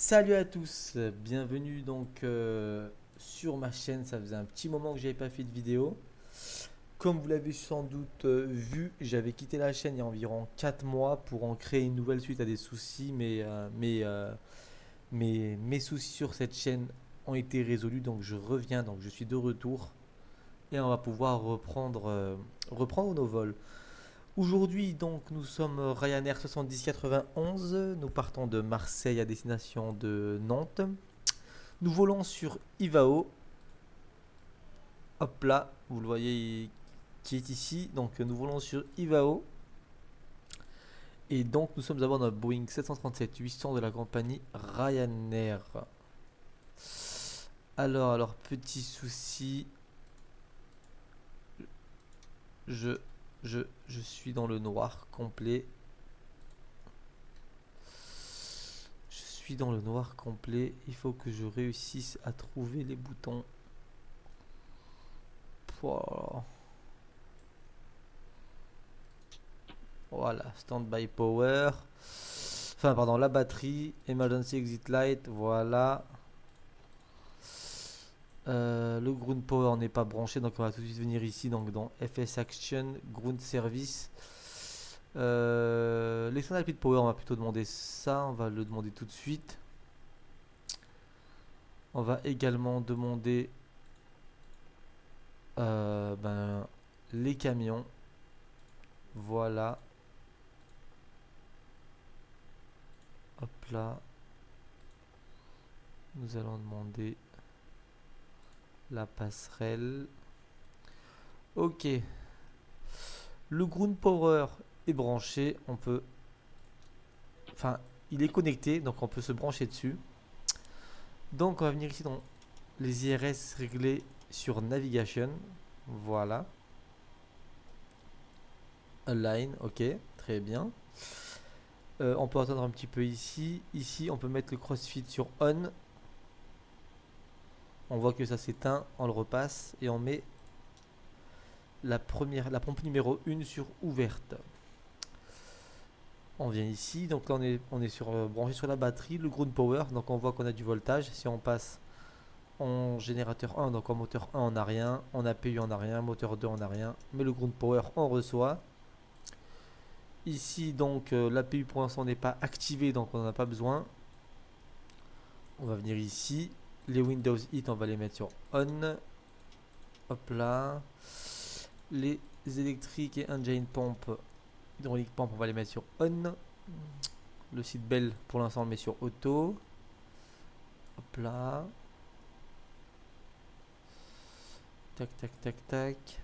Salut à tous, bienvenue sur ma chaîne. Ça faisait un petit moment que j'avais pas fait de vidéo. Comme vous l'avez sans doute vu, j'avais quitté la chaîne il y a environ 4 mois pour en créer une nouvelle suite à des soucis, mais mes soucis sur cette chaîne ont été résolus, donc je reviens, donc je suis de retour et on va pouvoir reprendre nos vols. Aujourd'hui, donc, nous sommes Ryanair 7091. Nous partons de Marseille à destination de Nantes. Nous volons sur Ivao. Hop là, vous le voyez qui est ici. Donc, nous volons sur Ivao. Et donc, nous sommes à bord d'un Boeing 737-800 de la compagnie Ryanair. Alors, petit souci. Je, je suis dans le noir complet. Je suis dans le noir complet. Il faut que je réussisse à trouver les boutons. Pouah. Voilà, standby power. Enfin, pardon, la batterie. Emergency exit light. Voilà. Le ground power n'est pas branché, donc on va tout de suite venir ici, donc dans FS Action, ground service. L'external pit power, on va plutôt demander ça. On va le demander tout de suite. On va également demander les camions. Voilà. Hop là. Nous allons demander la passerelle. Ok. Le ground power est branché. On peut. Enfin, il est connecté, donc on peut se brancher dessus. Donc on va venir ici dans les IRS réglés sur navigation. Voilà. Align, ok, très bien. On peut attendre un petit peu ici. Ici, on peut mettre le crossfit sur on. On voit que ça s'éteint, on le repasse et on met la pompe numéro 1 sur ouverte. On vient ici, donc là on est branché sur la batterie, le ground power, donc on voit qu'on a du voltage. Si on passe en générateur 1, donc en moteur 1 on n'a rien, en APU on n'a rien, moteur 2 on n'a rien, mais le ground power on reçoit. Ici donc l'APU pour l'instant n'est pas activé, donc on n'en a pas besoin. On va venir ici, les Windows Hit on va les mettre sur on. Hop là. Les électriques et engine pompe, hydraulique pompe, on va les mettre sur on. Le site bell pour l'instant on le met sur auto. Hop là. Tac tac tac tac.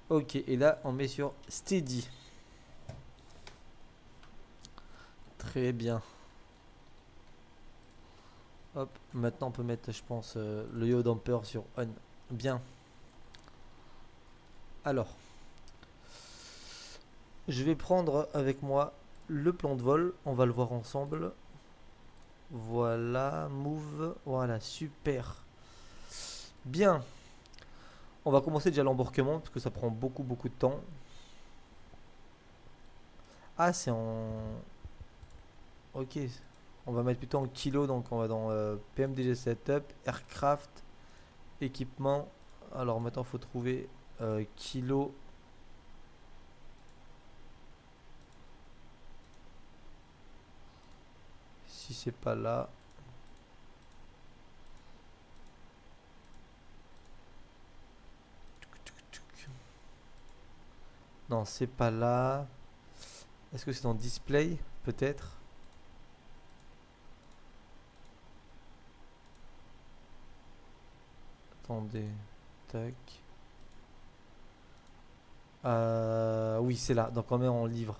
Ok, et là on met sur steady. Très bien. Hop, maintenant on peut mettre, je pense, le yaw damper sur on. Bien. Alors, je vais prendre avec moi le plan de vol. On va le voir ensemble. Voilà, move. Voilà, super. Bien. On va commencer déjà l'embarquement parce que ça prend beaucoup de temps. Ah, c'est en. Ok. On va mettre plutôt en kilo, donc on va dans PMDG Setup, Aircraft, équipement. Alors maintenant, il faut trouver kilo. Si c'est pas là. Non, c'est pas là. Est-ce que c'est dans display? Peut-être. Attendez. Tac. Oui, c'est là. Donc on met en livre.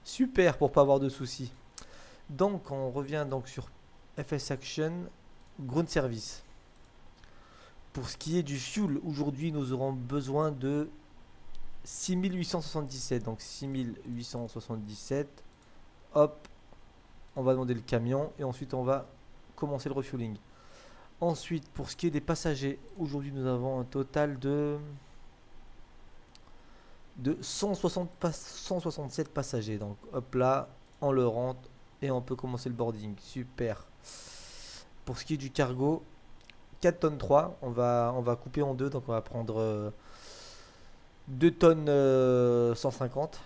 Super pour pas avoir de soucis. Donc on revient donc sur FS Action, Ground Service. Pour ce qui est du fuel, aujourd'hui nous aurons besoin de 6877. Donc 6877. Hop, on va demander le camion et ensuite on va commencer le refueling. Ensuite, pour ce qui est des passagers, aujourd'hui nous avons un total de 167 passagers. Donc hop là, on le rentre Et on peut commencer le boarding. Super. Pour ce qui est du cargo, 4 tonnes 3. On va couper en deux. Donc on va prendre 2 tonnes 150.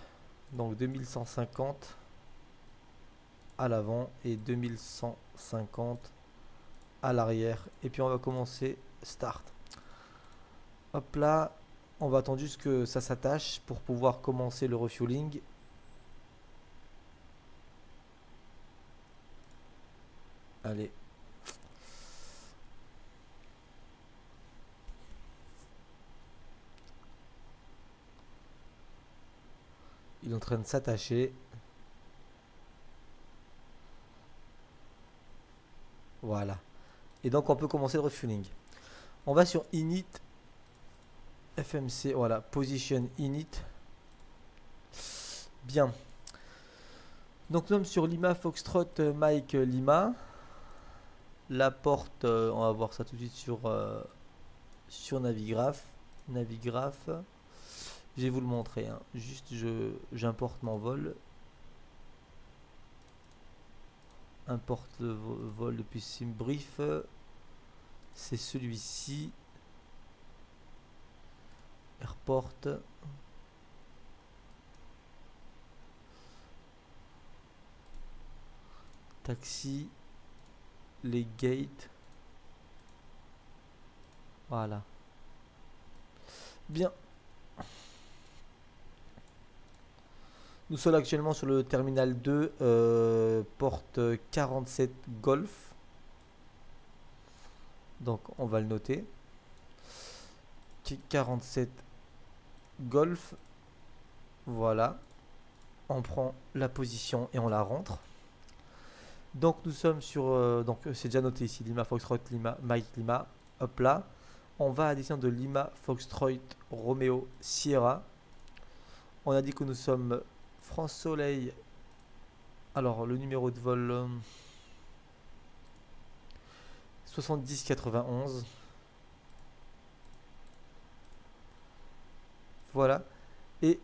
Donc 2150 à l'avant et 2150 à l'arrière. Et puis on va commencer start. Hop là. On va attendre juste que ça s'attache pour pouvoir commencer le refueling. Allez. Il est en train de s'attacher. Voilà. Et donc on peut commencer le refueling. On va sur init FMC, voilà, position init. Bien. Donc nous sommes sur Lima Foxtrot Mike Lima. La porte, on va voir ça tout de suite sur Navigraph. Navigraph. Je vais vous le montrer. Hein. Juste, j'importe mon vol. Importe le vol depuis SimBrief. C'est celui-ci. Airport. Taxi. Les gates. Voilà. Bien. Nous sommes actuellement sur le terminal 2, porte 47 Golf. Donc on va le noter. 47 Golf. Voilà. On prend la position et on la rentre. Donc nous sommes sur... donc c'est déjà noté ici. Lima Foxtrot Lima Mike Lima. Hop là. On va à destination de Lima Foxtrot Romeo Sierra. On a dit que nous sommes France Soleil. Alors le numéro de vol 7091. Voilà. Et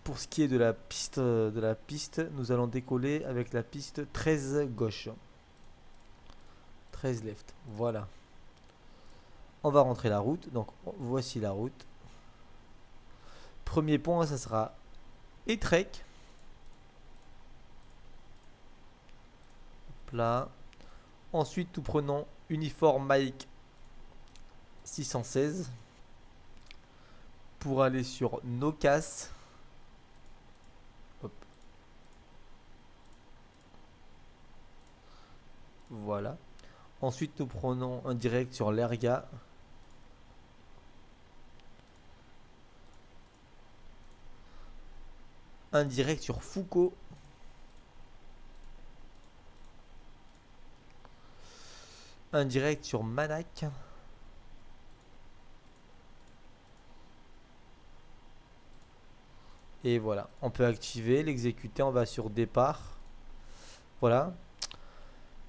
pour ce qui est de la piste, nous allons décoller avec la piste 13 gauche. 13 left. Voilà. On va rentrer la route. Donc voici la route. Premier point, ça sera Ettrec. Là. Ensuite, nous prenons Uniform Mike 616 pour aller sur Nocas. Hop. Voilà. Ensuite, nous prenons un direct sur l'Erga. Un direct sur Foucault. Un direct sur Manac. Et voilà, on peut activer, l'exécuter, on va sur départ. Voilà.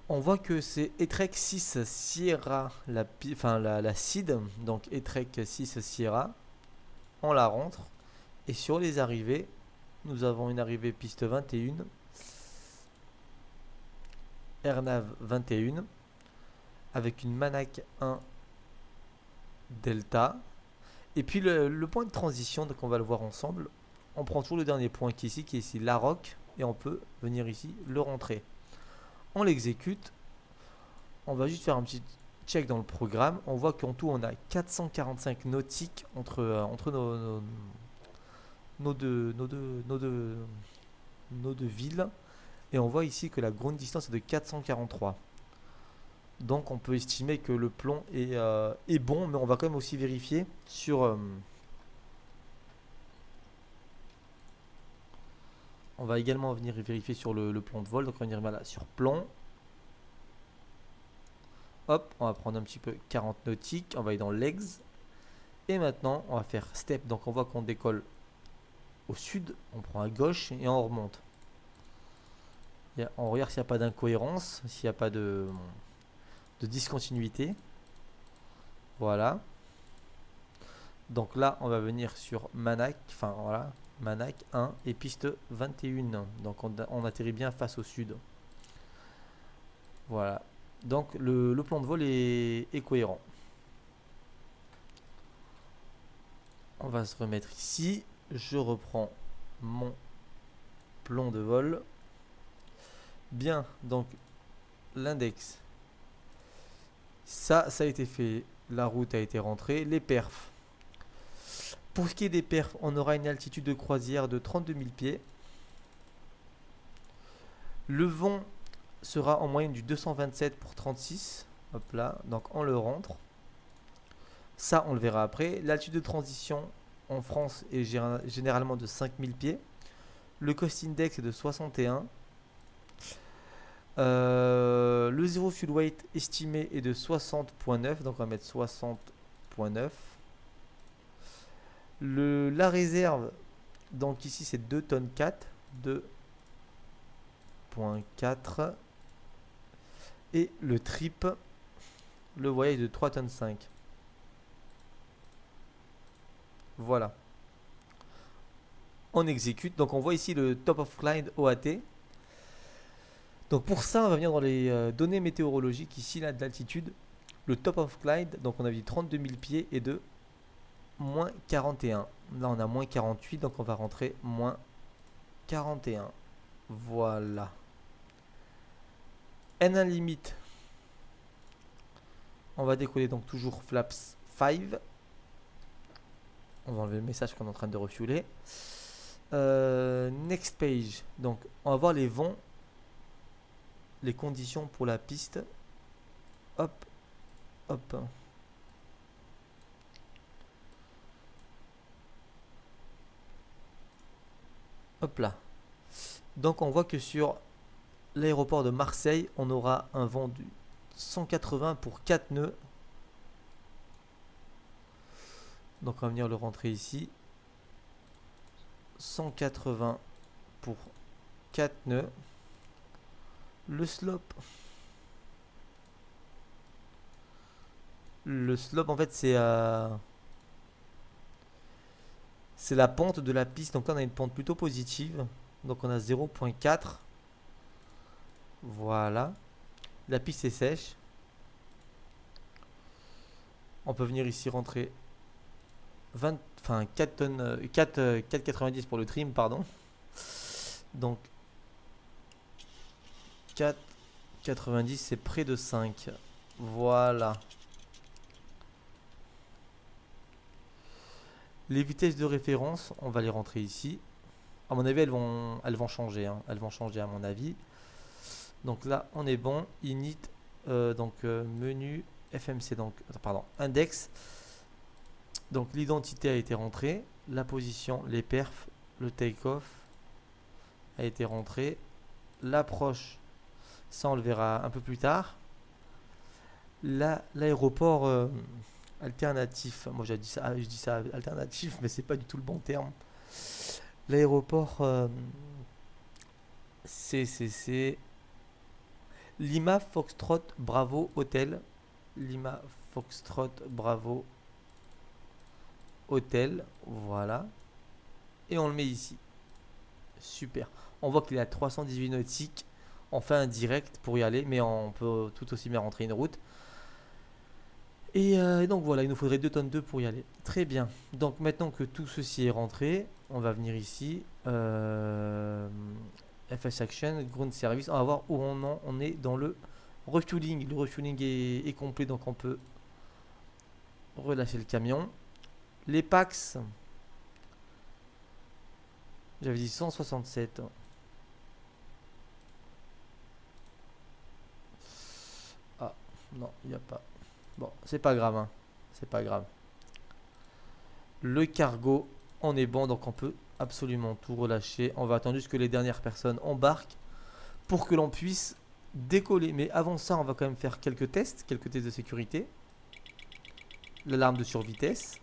On voit que c'est Ettrec 6 Sierra, la seed, donc Ettrec 6 Sierra. On la rentre. Et sur les arrivées, nous avons une arrivée piste 21, Airnav 21, avec une Manac 1 Delta. Et puis le point de transition, donc on va le voir ensemble. On prend toujours le dernier point qui est ici la Rock, et on peut venir ici le rentrer. On l'exécute. On va juste faire un petit check dans le programme. On voit qu'en tout on a 445 nautiques entre nos deux villes. Et on voit ici que la grande distance est de 443. Donc on peut estimer que le plan est bon, mais on va quand même aussi vérifier sur... on va également venir vérifier sur le plan de vol. Donc on va venir là sur plan. Hop, on va prendre un petit peu 40 nautiques. On va aller dans legs. Et maintenant, on va faire step. Donc on voit qu'on décolle au sud. On prend à gauche et on remonte. On regarde s'il n'y a pas d'incohérence, s'il n'y a pas de discontinuité. Voilà. Donc là, on va venir sur Manac. Enfin voilà. Manac 1 et piste 21. Donc on atterrit bien face au sud. Voilà. Donc le plan de vol est cohérent. On va se remettre ici. Je reprends mon plan de vol. Bien, donc l'index. Ça a été fait. La route a été rentrée. Les perfs. Pour ce qui est des perfs, on aura une altitude de croisière de 32 000 pieds. Le vent sera en moyenne du 227 pour 36. Hop là, donc on le rentre. Ça, on le verra après. L'altitude de transition en France est généralement de 5000 pieds. Le cost index est de 61. Le zero fuel weight estimé est de 60.9. Donc on va mettre 60.9. La réserve, donc ici c'est 2 tonnes 4. 2.4. Et le trip, le voyage de 3 tonnes 5. Voilà. On exécute. Donc on voit ici le top of climb OAT. Donc pour ça, on va venir dans les données météorologiques ici là d'altitude. Le top of climb, donc on a dit 32 000 pieds et de moins 41. Là on a moins 48, donc on va rentrer moins 41. Voilà. N1 limite. On va décoller donc toujours flaps 5. On va enlever le message qu'on est en train de refueler. Next page. Donc on va voir les vents, les conditions pour la piste. Hop, hop. Hop là. Donc on voit que sur l'aéroport de Marseille, on aura un vent du 180 pour 4 nœuds. Donc on va venir le rentrer ici. 180 pour 4 nœuds. Le slope. Le slope en fait c'est la pente de la piste. Donc là on a une pente plutôt positive. Donc on a 0.4. Voilà. La piste est sèche. On peut venir ici rentrer 4 tonnes, 4,90 pour le trim, pardon. Donc 4,90 c'est près de 5. Voilà. Les vitesses de référence, on va les rentrer ici. À mon avis, elles vont changer. Hein. Elles vont changer à mon avis. Donc là, on est bon. Init, menu, FMC, donc, pardon, index. Donc l'identité a été rentrée. La position, les perfs, le take-off a été rentré. L'approche, ça on le verra un peu plus tard. L'aéroport alternatif, moi je dis ça alternatif, mais c'est pas du tout le bon terme. L'aéroport CCC Lima Foxtrot Bravo Hotel. Lima Foxtrot Bravo Hotel, voilà. Et on le met ici. Super. On voit qu'il est à 318 nautiques. On fait un direct pour y aller, mais on peut tout aussi bien rentrer une route. Et donc voilà, il nous faudrait 2 tonnes 2 pour y aller. Très bien. Donc maintenant que tout ceci est rentré, on va venir ici. FS Action, Ground Service. On va voir où on est dans le refueling. Le refueling est complet, donc on peut relâcher le camion. Les PAX, j'avais dit 167. Ah, non, il n'y a pas. Bon, c'est pas grave, hein. C'est pas grave. Le cargo, on est bon, donc on peut absolument tout relâcher. On va attendre juste que les dernières personnes embarquent pour que l'on puisse décoller. Mais avant ça, on va quand même faire quelques tests de sécurité. L'alarme de survitesse.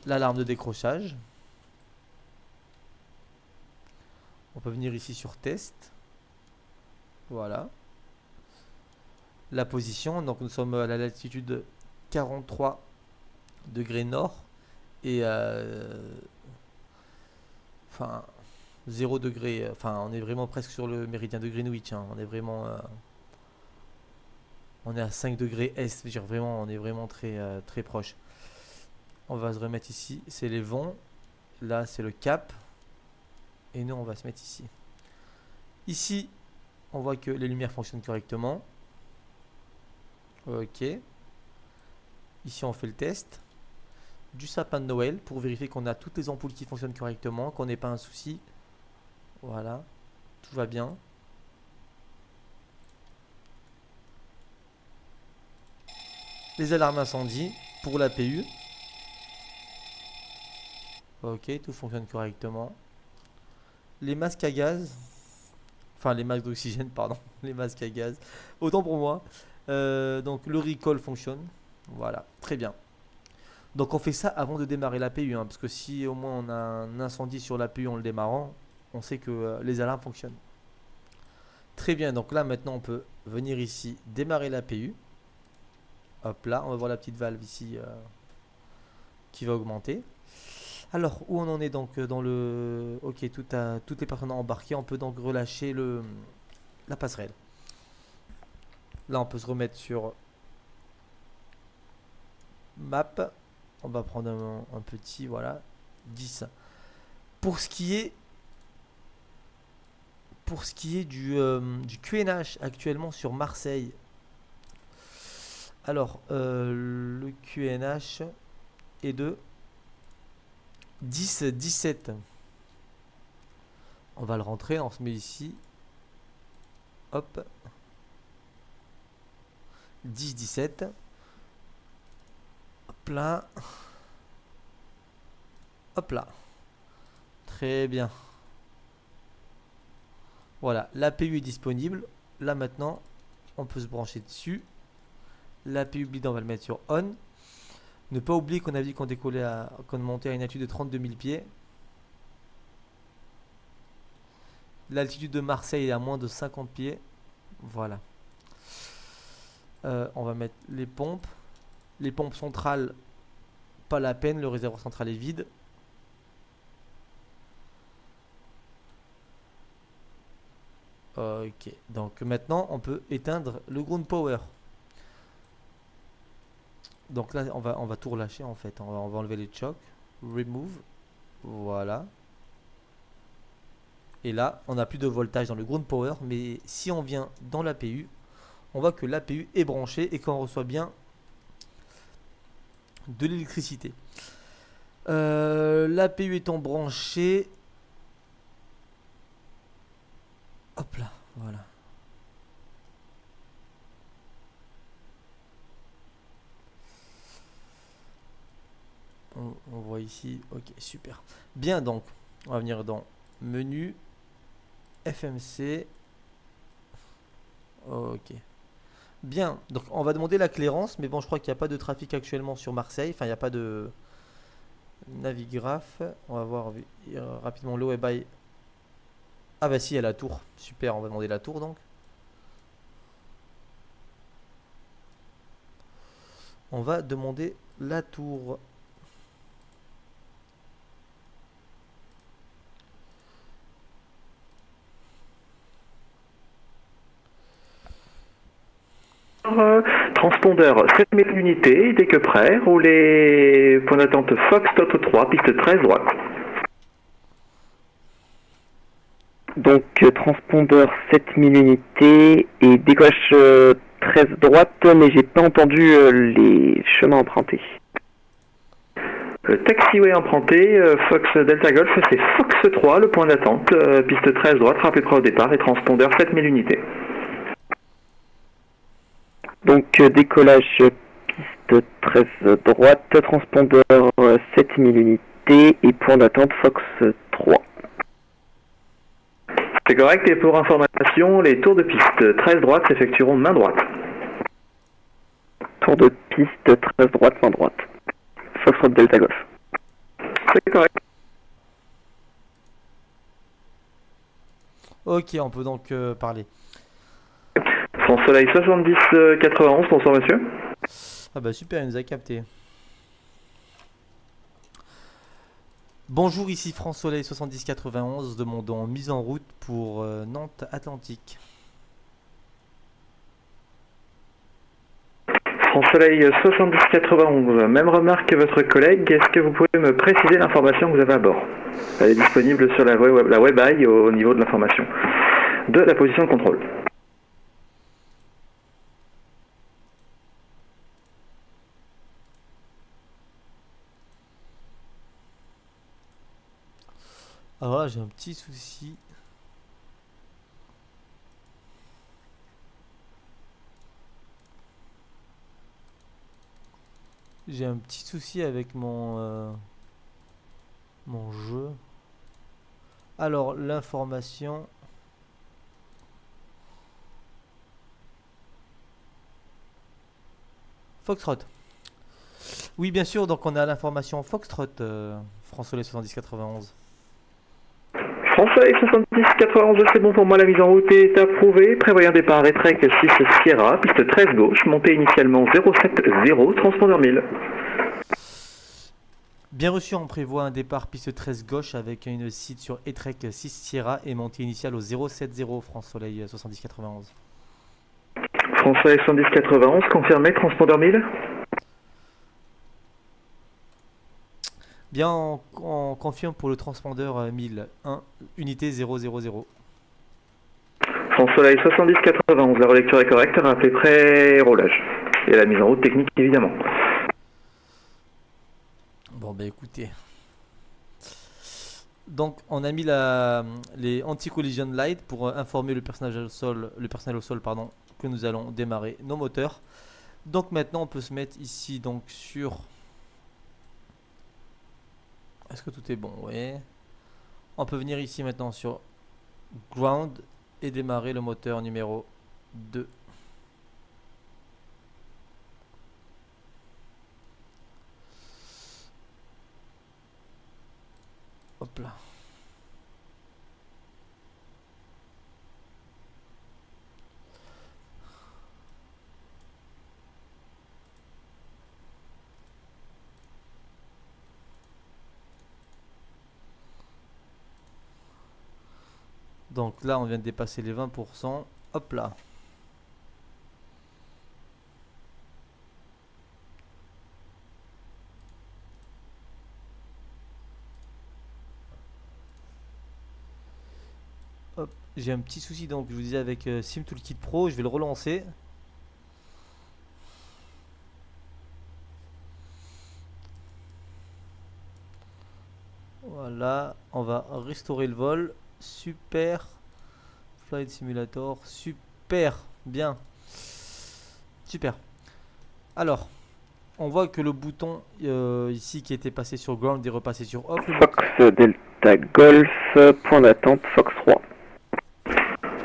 L'alarme de décrochage. On peut venir ici sur test. Voilà. La position, donc nous sommes à la latitude 43 degrés nord et 0 degré, enfin on est vraiment presque sur le méridien de Greenwich, hein. On est vraiment on est à 5 degrés est, je veux dire, vraiment on est vraiment très proche. On va se remettre ici, c'est les vents, là c'est le cap, et nous on va se mettre ici. Ici on voit que les lumières fonctionnent correctement. Ok, ici on fait le test du sapin de Noël pour vérifier qu'on a toutes les ampoules qui fonctionnent correctement, qu'on n'ait pas un souci. Voilà, tout va bien. Les alarmes incendie pour l'APU. Ok, tout fonctionne correctement. Les masques à gaz, enfin les masques d'oxygène, pardon, les masques à gaz, autant pour moi. Donc le recall fonctionne. Voilà, très bien. Donc on fait ça avant de démarrer l'APU, hein, parce que si au moins on a un incendie sur l'APU en le démarrant, on sait que les alarmes fonctionnent. Très bien, donc là maintenant on peut venir ici, démarrer l'APU. Hop là, on va voir la petite valve ici qui va augmenter. Alors, où on en est donc dans le... Ok, toutes les personnes embarquées, on peut donc relâcher la passerelle. Là, on peut se remettre sur map. On va prendre un petit, voilà, 10. Pour ce qui est du QNH actuellement sur Marseille, alors le QNH est de 10-17. On va le rentrer, on se met ici. Hop. 10-17. Hop là. Hop là. Très bien. Voilà, l'APU est disponible. Là maintenant, on peut se brancher dessus. L'APU bleed, on va le mettre sur on. Ne pas oublier qu'on a dit qu'on décollait qu'on montait à une altitude de 32 000 pieds. L'altitude de Marseille est à moins de 50 pieds. Voilà. On va mettre les pompes. Les pompes centrales, pas la peine, le réservoir central est vide. Ok, donc maintenant on peut éteindre le ground power. Donc là on va tout relâcher en fait. On va enlever les chocs. Remove. Voilà. Et là on n'a plus de voltage dans le ground power. Mais si on vient dans l'APU, on voit que l'APU est branchée et qu'on reçoit bien de l'électricité. L'APU étant branchée. Hop là, voilà. On voit ici, ok, super. Bien, donc, on va venir dans menu, FMC. Ok. Bien, donc on va demander la clairance, mais bon, je crois qu'il n'y a pas de trafic actuellement sur Marseille. Enfin, il n'y a pas de navigraphe. On va voir rapidement le web. Ah bah si, il y a la tour. Super, on va demander la tour donc. On va demander la tour. Transpondeur 7000 unités, dès que prêt, roulez point d'attente Foxtrot 3, piste 13 droite. Donc transpondeur 7000 unités et décollage 13 droite, mais j'ai pas entendu les chemins empruntés. Taxiway emprunté, Fox Delta Golf, c'est Fox 3, le point d'attente, piste 13 droite, rappelez prêt au départ et transpondeur 7000 unités. Donc décollage piste 13 droite, transpondeur 7000 unités et point d'attente Fox 3. C'est correct, et pour information, les tours de piste 13 droite s'effectueront main droite. Tour de piste 13 droite, main droite. Foxtrot Delta Golf. C'est correct. Ok, on peut donc parler. Son soleil 70-91, bonsoir monsieur. Ah bah super, il nous a capté. Bonjour, ici France Soleil 7091, demandant mise en route pour Nantes Atlantique. France Soleil 7091, même remarque que votre collègue, est-ce que vous pouvez me préciser l'information que vous avez à bord? Elle est disponible sur la web eye au niveau de l'information de la position de contrôle. Alors là, j'ai un petit souci. J'ai un petit souci avec mon jeu. Alors, l'information. Foxtrot. Oui, bien sûr, donc on a l'information Foxtrot, France Soleil 7091. France Soleil 7091, c'est bon pour moi, la mise en route est approuvée. Prévoyant départ Etrec 6 Sierra, piste 13 gauche, montée initialement 070, transpondeur 1000. Bien reçu, on prévoit un départ piste 13 gauche avec une site sur Etrec 6 Sierra et montée initiale au 070 France Soleil 7091. France Soleil 7091, confirmé, transpondeur 1000. Bien, on confirme pour le transpondeur 1001, unité 000. France Soleil 7091, la relecture est correcte, rappelez pré-roulage. Et la mise en route technique, évidemment. Bon, bah écoutez. Donc, on a mis les anti-collision light pour informer le personnel au sol, pardon, que nous allons démarrer nos moteurs. Donc maintenant, on peut se mettre ici donc sur. Est-ce que tout est bon? Oui. On peut venir ici maintenant sur ground et démarrer le moteur numéro 2. Hop là. Donc là, on vient de dépasser les 20%. Hop là. Hop, j'ai un petit souci donc je vous disais avec Sim Toolkit Pro, je vais le relancer. Voilà, on va restaurer le vol. Super. Flight Simulator, super, bien. Super. Alors, on voit que le bouton ici qui était passé sur ground est repassé sur off. Fox Delta Golf, point d'attente Fox 3.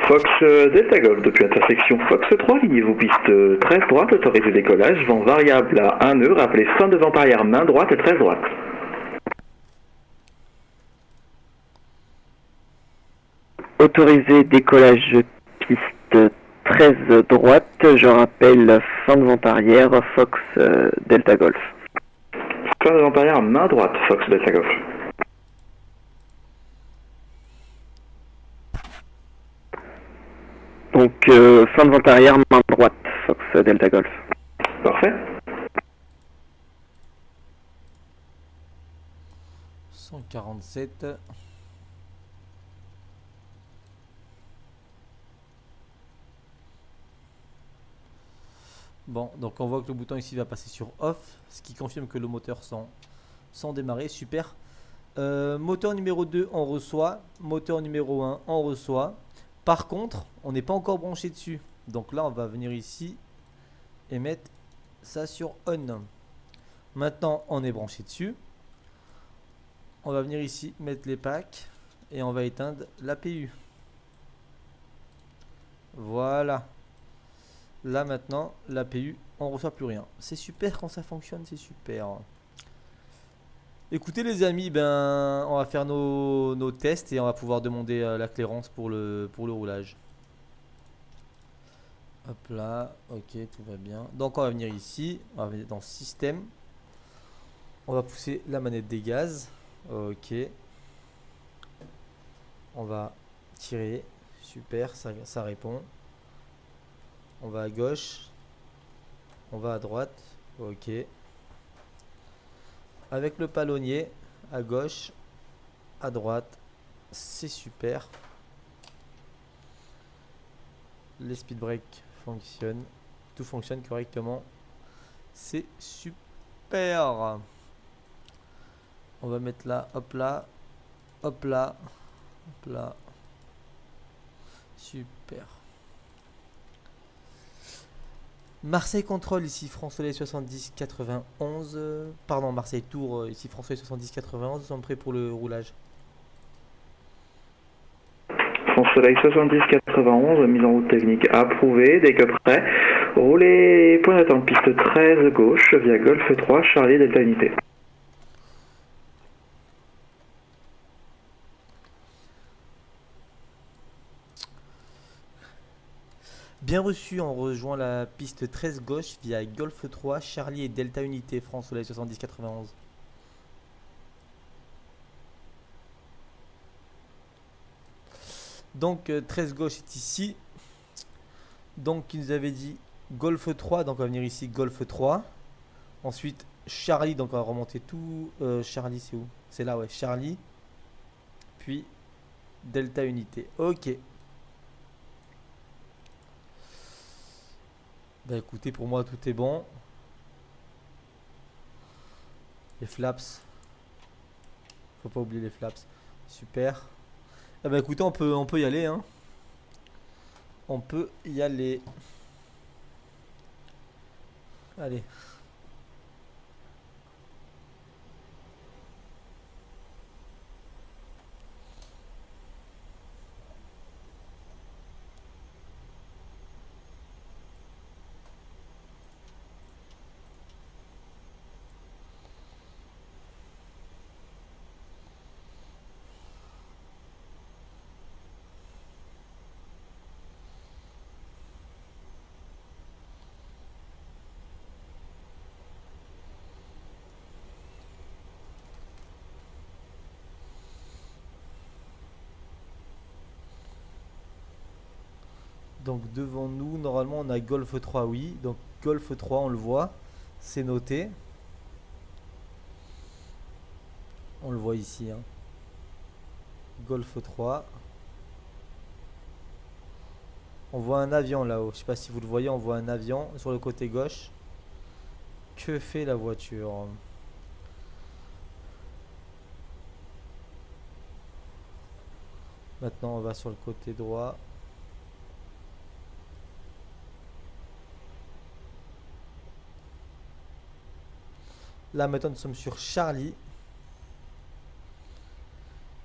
Fox Delta Golf, depuis intersection Fox 3, lignez-vous piste 13 droite, autorisé décollage, vent variable à 1 nœud, rappelez fin de vent arrière main droite et 13 droite. Autorisé décollage piste 13 droite, je rappelle fin de vent arrière Fox Delta Golf. Fin de vent arrière main droite, Fox Delta Golf. Donc fin de vent arrière main droite Fox Delta Golf. Parfait. 147. Bon, donc on voit que le bouton ici va passer sur off, ce qui confirme que le moteur sans démarrer, super. Moteur numéro 2 on reçoit, moteur numéro 1 on reçoit. Par contre, on n'est pas encore branché dessus. Donc là, on va venir ici et mettre ça sur on. Maintenant, on est branché dessus. On va venir ici mettre les packs et on va éteindre l'APU. Voilà. Là maintenant, l'APU, on ne reçoit plus rien. C'est super quand ça fonctionne, c'est super. Écoutez les amis, ben, on va faire nos tests et on va pouvoir demander la clairance pour le roulage. Hop là, ok, tout va bien. Donc on va venir ici, on va venir dans système. On va pousser la manette des gaz. Ok. On va tirer. Super, ça répond. On va à gauche. On va à droite. Ok. Avec le palonnier, à gauche, à droite. C'est super. Les speed breaks fonctionnent. Tout fonctionne correctement. C'est super. On va mettre là, hop là, hop là, hop là. Super. Marseille contrôle ici France Soleil 70 91. Pardon, Marseille Tour ici France Soleil 70 91. Nous sommes prêts pour le roulage. France Soleil 70-91, mise en route technique approuvée. Dès que prêt, roulez point d'attente piste 13 gauche via Golf 3 Charlie Delta Unité. Bien reçu, on rejoint la piste 13 gauche via Golf 3 Charlie et Delta Unité France Soleil 70 91. Donc 13 gauche est ici. Donc il nous avait dit Golf 3, donc on va venir ici Golf 3. Ensuite Charlie, donc on va remonter tout. Charlie c'est où? C'est là, ouais, Charlie. Puis Delta Unité. Ok. Bah écoutez, pour moi tout est bon. Les flaps. Faut pas oublier les flaps. Super. Ah bah écoutez, on peut y aller, hein. On peut y aller. Allez. Donc devant nous, normalement on a Golf 3, oui. Donc Golf 3, on le voit. C'est noté. On le voit ici, hein. Golf 3. On voit un avion là-haut. Je sais pas si vous le voyez, on voit un avion sur le côté gauche. Que fait la voiture? Maintenant on va sur le côté droit. Là maintenant nous sommes sur Charlie.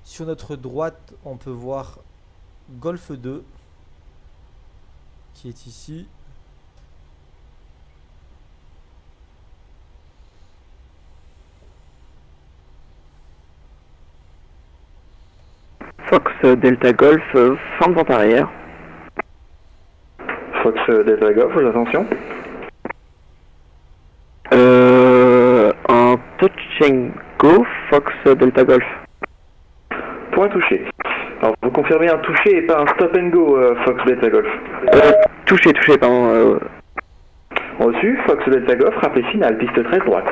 Sur notre droite on peut voir Golf 2 qui est ici. Fox Delta Golf, fin de vente arrière. Fox Delta Golf, attention. Un touch and go, Fox Delta Golf. Point touché. Alors vous confirmez un touché et pas un stop and go, Fox Delta Golf. Touché, pardon. Reçu, Fox Delta Golf, rappel final, piste 13 droite.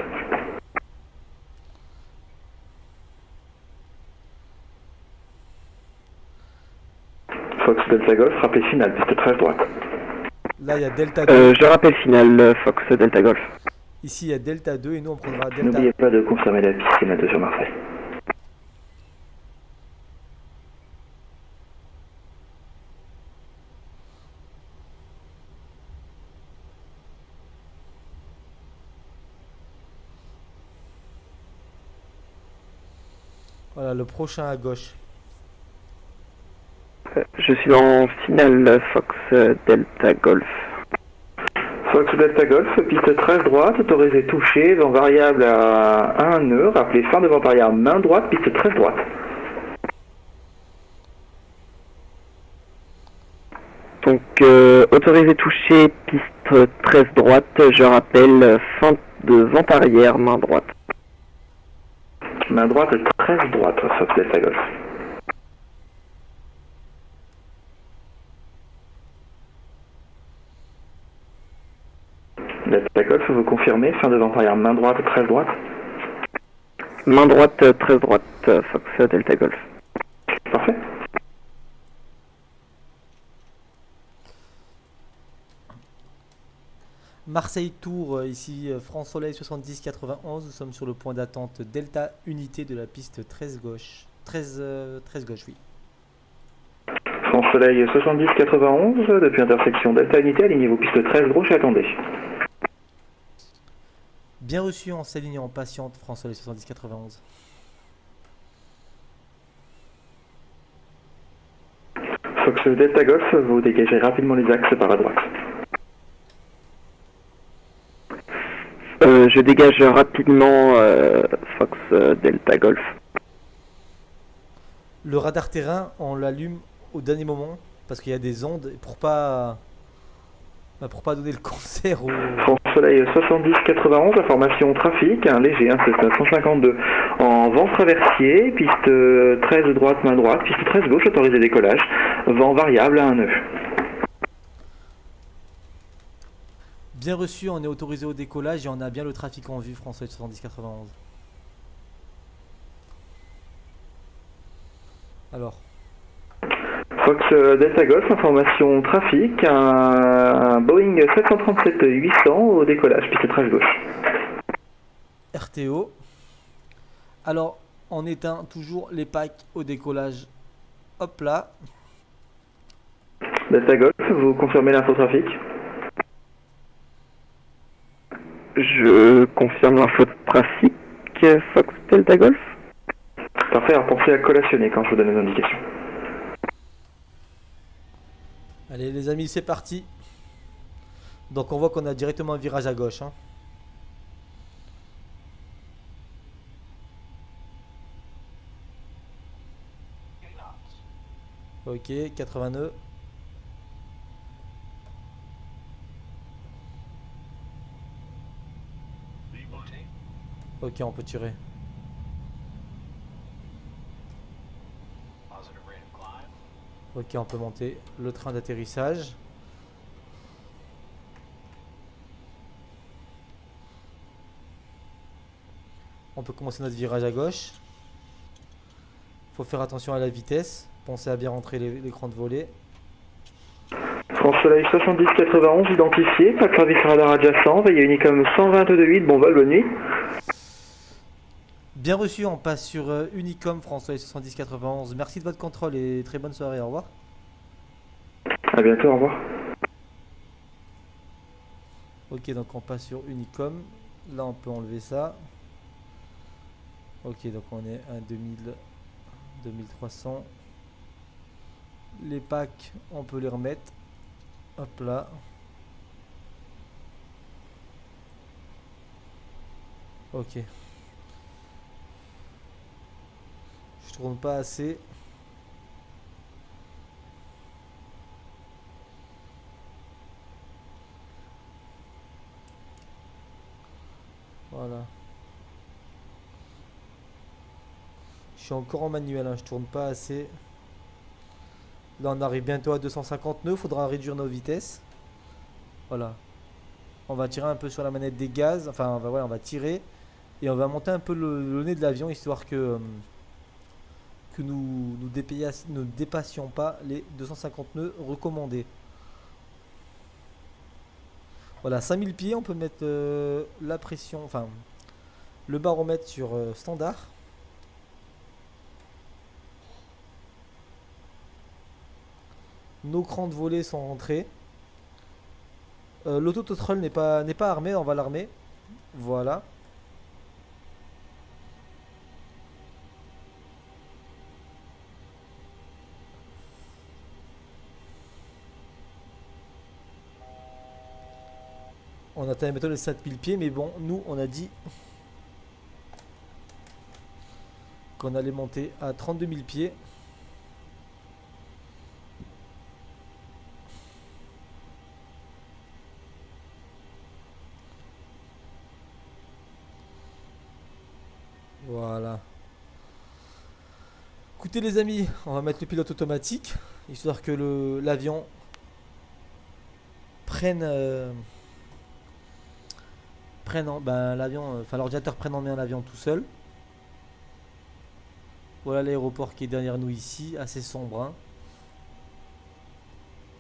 Fox Delta Golf, rappel final, piste 13 droite. Là il y a Delta 2. Je rappelle final, Fox Delta Golf. Ici il y a Delta 2 et nous on prendra Delta. N'oubliez pas de confirmer la piste, c'est noté sur Marseille. Voilà le prochain à gauche. Je suis en finale, Fox Delta Golf. Fox Delta Golf, piste 13 droite, autorisé toucher, vent variable à 1 nœud, rappelez fin de vent arrière main droite, piste 13 droite. Donc, autorisé toucher, piste 13 droite, je rappelle, fin de vent arrière, main droite. Main droite 13 droite, Fox Delta Golf. Delta Golf, vous confirmez, fin de vente arrière, main droite, 13 droite. Main droite, 13 droite, Fox Delta Golf. Parfait. Marseille Tour, ici France Soleil 70-91, nous sommes sur le point d'attente Delta Unité de la piste 13 gauche. 13 gauche, oui. France Soleil 70-91, depuis intersection Delta Unité, alignez-vous piste 13 gauche et attendez. Bien reçu en s'alignant en patiente France Soleil 70-91. Fox Delta Golf, vous dégagez rapidement les axes par la droite. Je dégage rapidement Fox Delta Golf. Le radar terrain, on l'allume au dernier moment parce qu'il y a des ondes pour pas donner le cancer au... France Soleil 70-91, information trafic, un léger, un Cessna 152 en vent traversier, piste 13 droite, main droite, piste 13 gauche, autorisé décollage, vent variable à 1 nœud. Bien reçu, on est autorisé au décollage et on a bien le trafic en vue, France Soleil 70-91. Alors, Fox Delta Golf, information trafic, un Boeing 737-800 au décollage, piste 13 gauche. RTO. Alors, on éteint toujours les packs au décollage. Hop là. Delta Golf, vous confirmez l'infotrafic? Je confirme l'info de trafic, Fox Delta Golf. Parfait, alors pensez à collationner quand je vous donne les indications. Allez les amis, c'est parti. Donc on voit qu'on a directement un virage à gauche. Hein. Ok, 80 nœuds. Ok, on peut tirer. Ok, on peut monter le train d'atterrissage. On peut commencer notre virage à gauche. Faut faire attention à la vitesse. Pensez à bien rentrer l'écran de volée. France Soleil 70-91 identifié, pas de service radar adjacent, veillez Unicom 122.8, bon vol, bonne nuit. Bien reçu, on passe sur Unicom France Soleil 70-91. Merci de votre contrôle et très bonne soirée, au revoir. A bientôt, au revoir. Ok, donc on passe sur Unicom. Là, on peut enlever ça. Ok, donc on est à 2000, 2300. Les packs, on peut les remettre. Hop là. Ok. Je tourne pas assez. Voilà. Je suis encore en manuel, hein, je tourne pas assez. Là on arrive bientôt à 250 nœuds, faudra réduire nos vitesses. Voilà. On va tirer un peu sur la manette des gaz, enfin on va tirer. Et on va monter un peu le nez de l'avion histoire que nous ne dépassions pas les 250 nœuds recommandés. Voilà, 5000 pieds, on peut mettre la pression, enfin le baromètre sur standard. Nos crans de volée sont rentrés. L'auto-throttle n'est pas armé, on va l'armer. Voilà. On atteint bientôt les 7000 pieds, mais bon, nous on a dit qu'on allait monter à 32 000 pieds. Voilà. Écoutez les amis, on va mettre le pilote automatique, histoire que l'avion prenne, l'ordinateur prenne en main l'avion tout seul. Voilà l'aéroport qui est derrière nous ici, assez sombre, hein.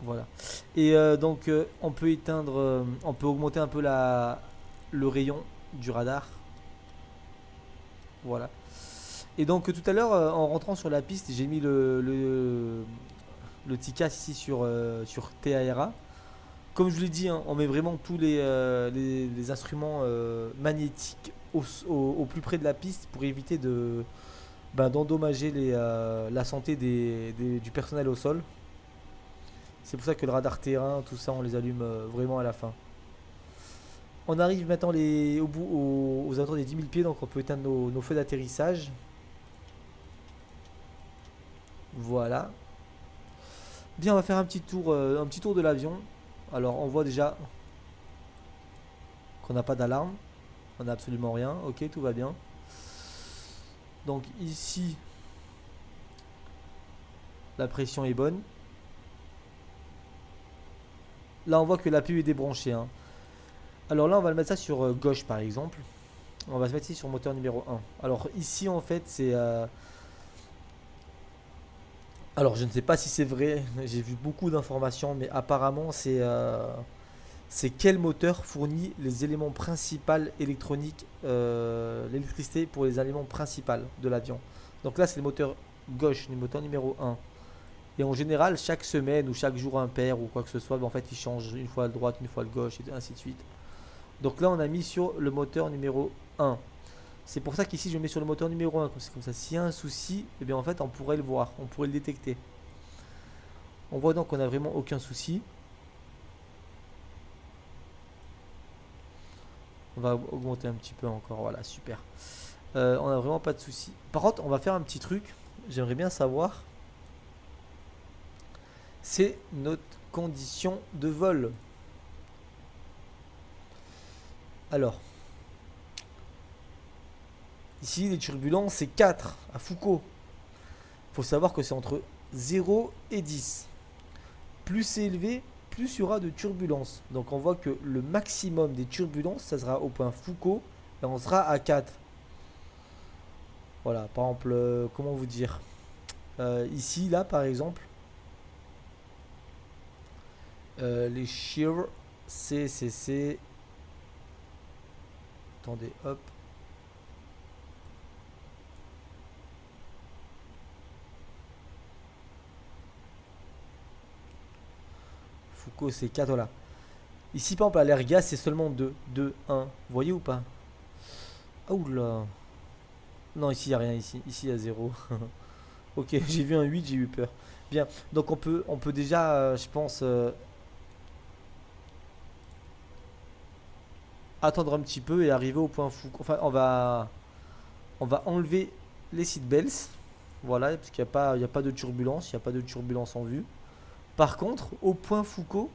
Voilà. Et donc on peut éteindre, on peut augmenter un peu le rayon du radar. Voilà. Et donc tout à l'heure, en rentrant sur la piste, j'ai mis le TICAS ici sur TARA. Comme je vous l'ai dit, hein, on met vraiment tous les instruments magnétiques au plus près de la piste pour éviter d'endommager la santé du personnel au sol. C'est pour ça que le radar terrain, tout ça, on les allume vraiment à la fin. On arrive maintenant aux alentours des 10 000 pieds, donc on peut éteindre nos feux d'atterrissage. Voilà. Bien, on va faire un petit tour de l'avion. Alors, on voit déjà qu'on n'a pas d'alarme. On n'a absolument rien. Ok, tout va bien. Donc ici, la pression est bonne. Là, on voit que l'APU est débranché, hein. Alors là, on va le mettre ça sur gauche, par exemple. On va se mettre ici sur moteur numéro 1. Alors ici, en fait, c'est... Alors, je ne sais pas si c'est vrai. J'ai vu beaucoup d'informations, mais apparemment, c'est quel moteur fournit les éléments principaux électroniques, l'électricité pour les éléments principaux de l'avion. Donc là, c'est le moteur gauche, le moteur numéro 1. Et en général, chaque semaine ou chaque jour impair ou quoi que ce soit, en fait, il change une fois à droite, une fois à gauche, et ainsi de suite. Donc là, on a mis sur le moteur numéro 1. C'est pour ça qu'ici, je mets sur le moteur numéro 1. C'est comme ça, s'il y a un souci, eh bien en fait, on pourrait le voir, on pourrait le détecter. On voit donc qu'on n'a vraiment aucun souci. On va augmenter un petit peu encore, voilà, super. On n'a vraiment pas de souci. Par contre, on va faire un petit truc. J'aimerais bien savoir. C'est notre condition de vol. Alors, ici les turbulences c'est 4 à Foucault. Il faut savoir que c'est entre 0 et 10. Plus c'est élevé, plus il y aura de turbulences. Donc on voit que le maximum des turbulences, ça sera au point Foucault et on sera à 4. Voilà, par exemple, comment vous dire, ici, là, par exemple, les shear CCC. Attendez, hop. Foucault, c'est 4, voilà. Ici, par exemple, à l'air gaz, c'est seulement 2. 2, 1. Vous voyez ou pas? Ah, oula. Non, ici, il n'y a rien. Ici, il y a 0. Ok, j'ai vu un 8, j'ai eu peur. Bien, donc on peut déjà, je pense, attendre un petit peu et arriver au point Foucault. Enfin, on va enlever les seatbelts. Voilà, parce qu'il n'y a pas de turbulence. Il n'y a pas de turbulence en vue. Par contre, au point Foucault,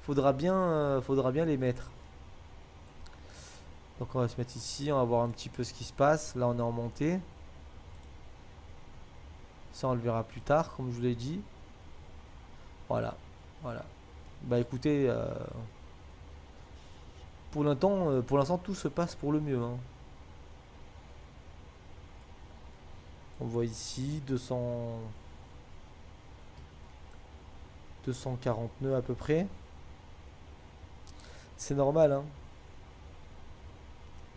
faudra bien les mettre. Donc on va se mettre ici, on va voir un petit peu ce qui se passe. Là, on est en montée. Ça, on le verra plus tard, comme je vous l'ai dit. Voilà, voilà. Bah écoutez, pour l'instant, tout se passe pour le mieux, hein. On voit ici 240 nœuds à peu près. C'est normal, hein.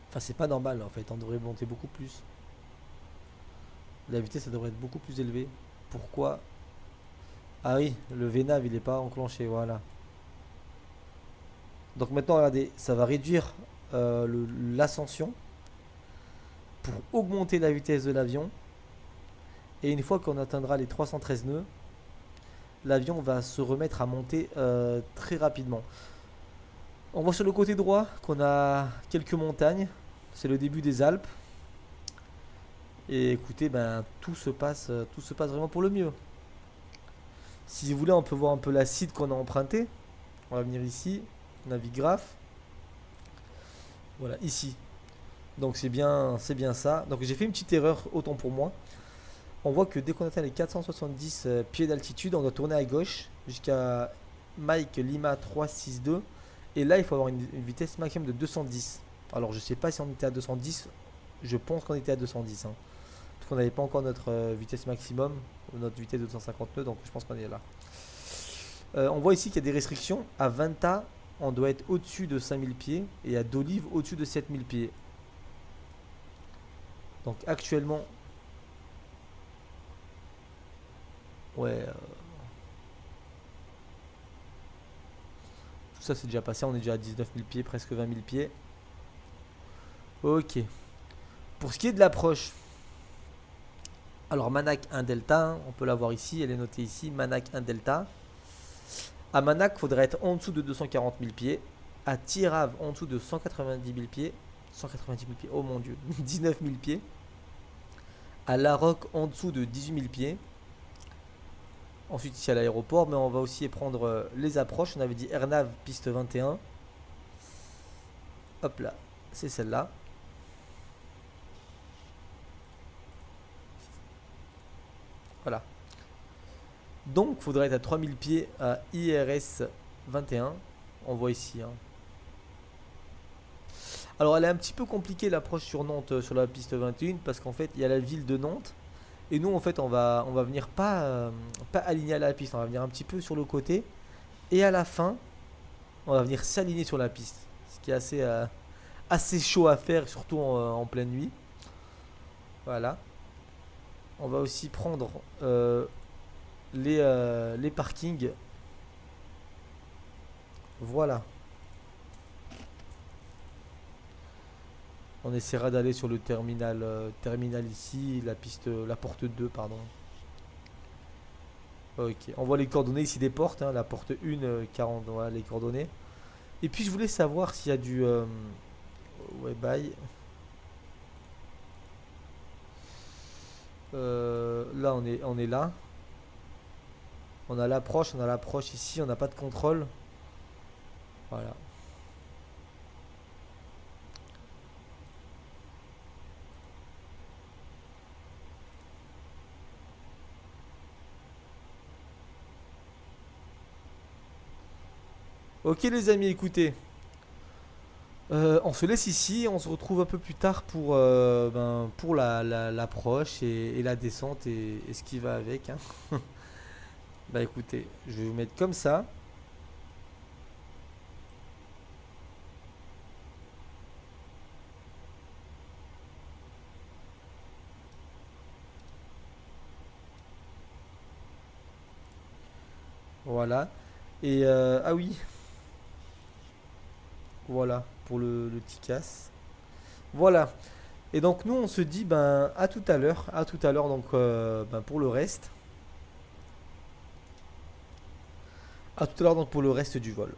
Enfin, c'est pas normal en fait, on devrait monter beaucoup plus. La vitesse, ça devrait être beaucoup plus élevée. Pourquoi? Ah oui, le VNAV il n'est pas enclenché, voilà. Donc maintenant, regardez, ça va réduire l'ascension pour augmenter la vitesse de l'avion. Et une fois qu'on atteindra les 313 nœuds, l'avion va se remettre à monter très rapidement. On voit sur le côté droit qu'on a quelques montagnes. C'est le début des Alpes. Et écoutez, ben, tout se passe vraiment pour le mieux. Si vous voulez, on peut voir un peu la site qu'on a empruntée. On va venir ici, Navigraph. Voilà, ici. Donc c'est bien ça. Donc j'ai fait une petite erreur, autant pour moi. On voit que dès qu'on atteint les 470 pieds d'altitude, on doit tourner à gauche jusqu'à Mike Lima 362. Et là, il faut avoir une vitesse maximum de 210. Alors, je sais pas si on était à 210. Je pense qu'on était à 210. Hein. Parce qu'on n'avait pas encore notre vitesse maximum, notre vitesse de 250 nœuds, donc je pense qu'on est là. On voit ici qu'il y a des restrictions. À Venta, on doit être au-dessus de 5000 pieds et à Dolive au-dessus de 7000 pieds. Donc actuellement, ouais, tout ça c'est déjà passé. On est déjà à 19 000 pieds, presque 20 000 pieds. Ok. Pour ce qui est de l'approche, alors Manac 1 Delta, hein, on peut la voir ici, elle est notée ici, Manac 1 Delta. À Manac, il faudrait être en dessous de 240 000 pieds. À Tirave, en dessous de 190 000 pieds. 190 000 pieds, oh mon dieu, 19 000 pieds. À Larocque, en dessous de 18 000 pieds. Ensuite, ici à l'aéroport, mais on va aussi prendre les approches. On avait dit Airnav, piste 21. Hop là, c'est celle-là. Voilà. Donc, il faudrait être à 3000 pieds à IRS 21. On voit ici. Hein. Alors, elle est un petit peu compliquée l'approche sur Nantes, sur la piste 21, parce qu'en fait, il y a la ville de Nantes. Et nous, en fait, on va venir pas aligner à la piste. On va venir un petit peu sur le côté. Et à la fin, on va venir s'aligner sur la piste. Ce qui est assez chaud à faire, surtout en pleine nuit. Voilà. On va aussi prendre les parkings. Voilà. On essaiera d'aller sur le terminal ici, la porte 2, pardon. Ok, on voit les coordonnées ici des portes, hein, la porte 1, 40, voilà les coordonnées. Et puis je voulais savoir s'il y a du bye. Là on est là. On a l'approche ici, on n'a pas de contrôle. Voilà. Ok les amis, écoutez. On se laisse ici, on se retrouve un peu plus tard pour l'approche et la descente et ce qui va avec. Hein. Bah écoutez, je vais vous mettre comme ça. Voilà. Et ah oui, voilà pour le TICAS. Voilà. Et donc nous on se dit ben à tout à l'heure donc pour le reste. À tout à l'heure donc pour le reste du vol.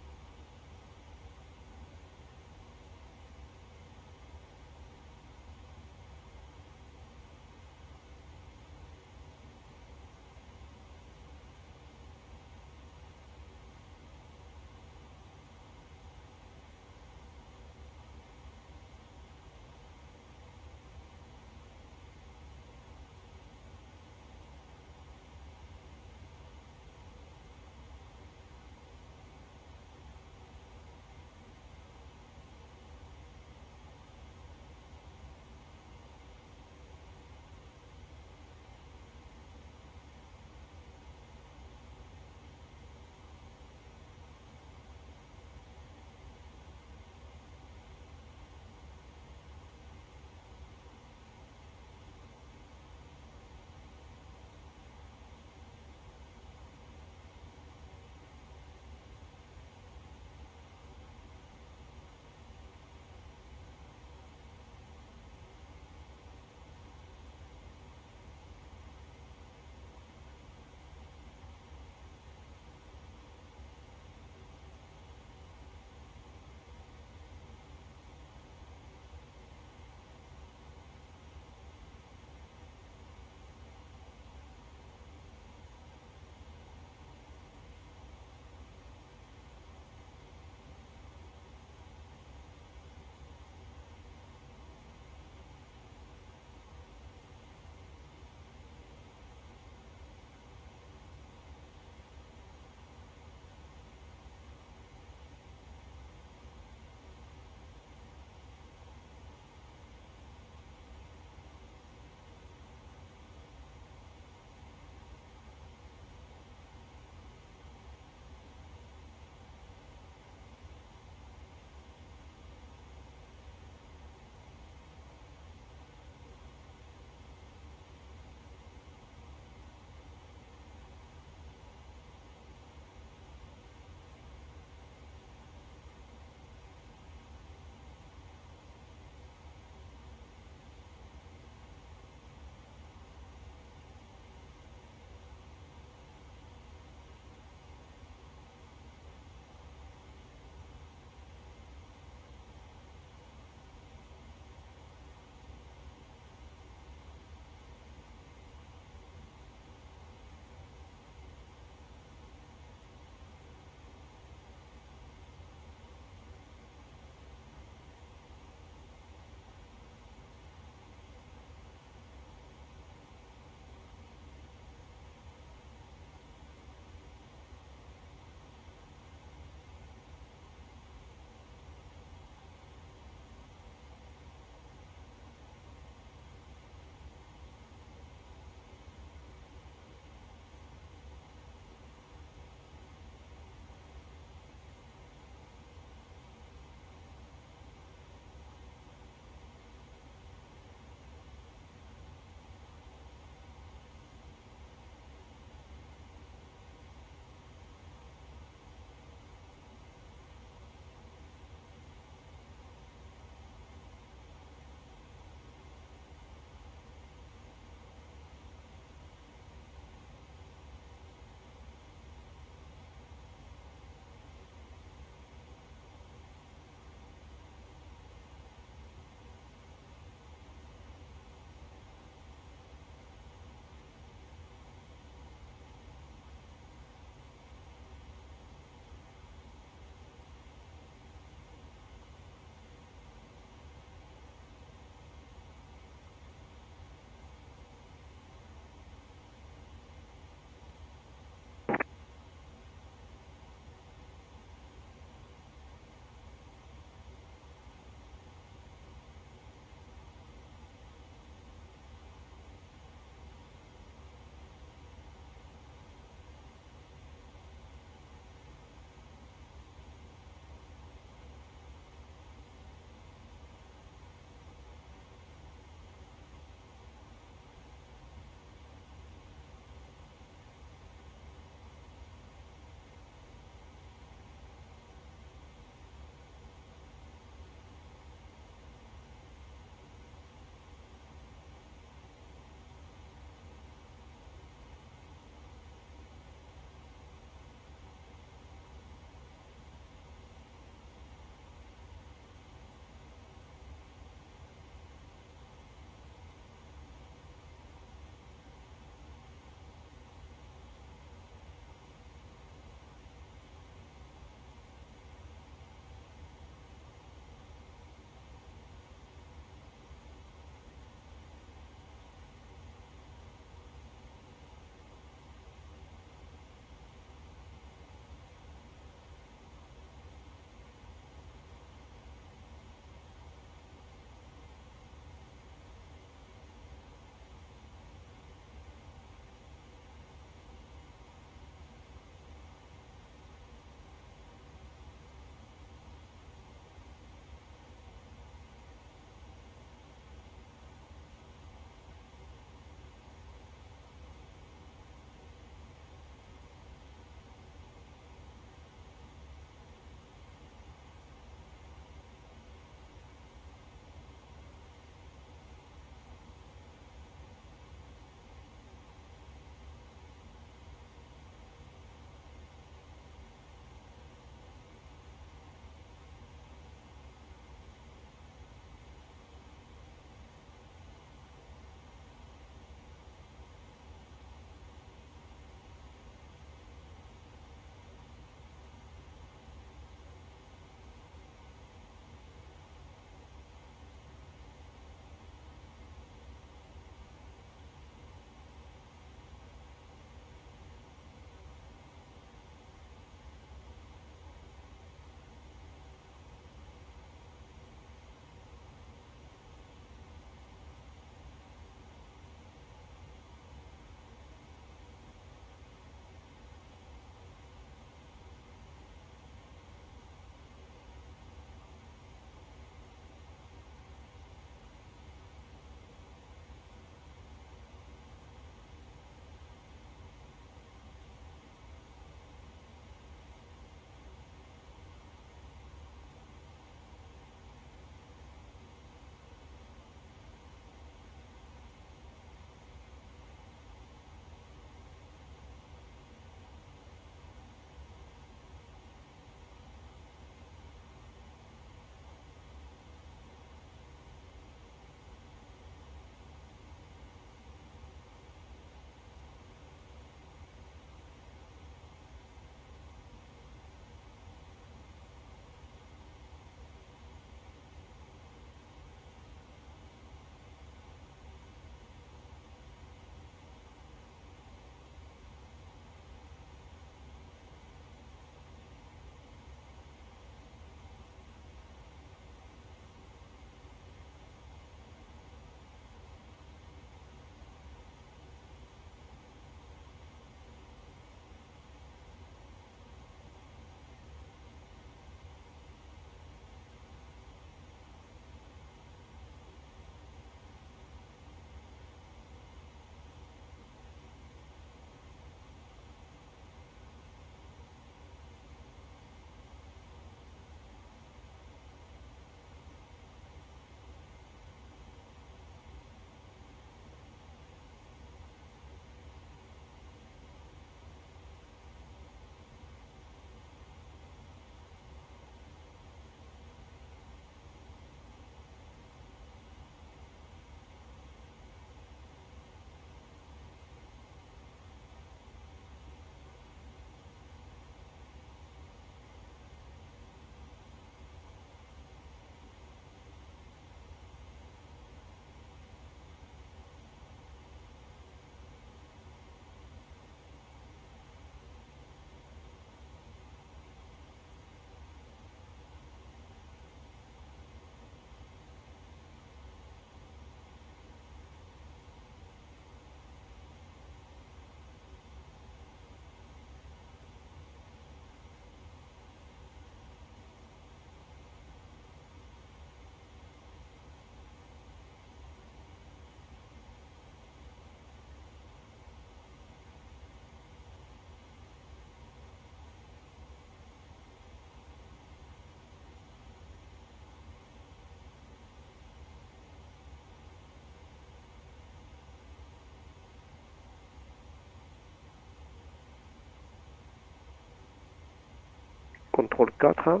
contrôle 4.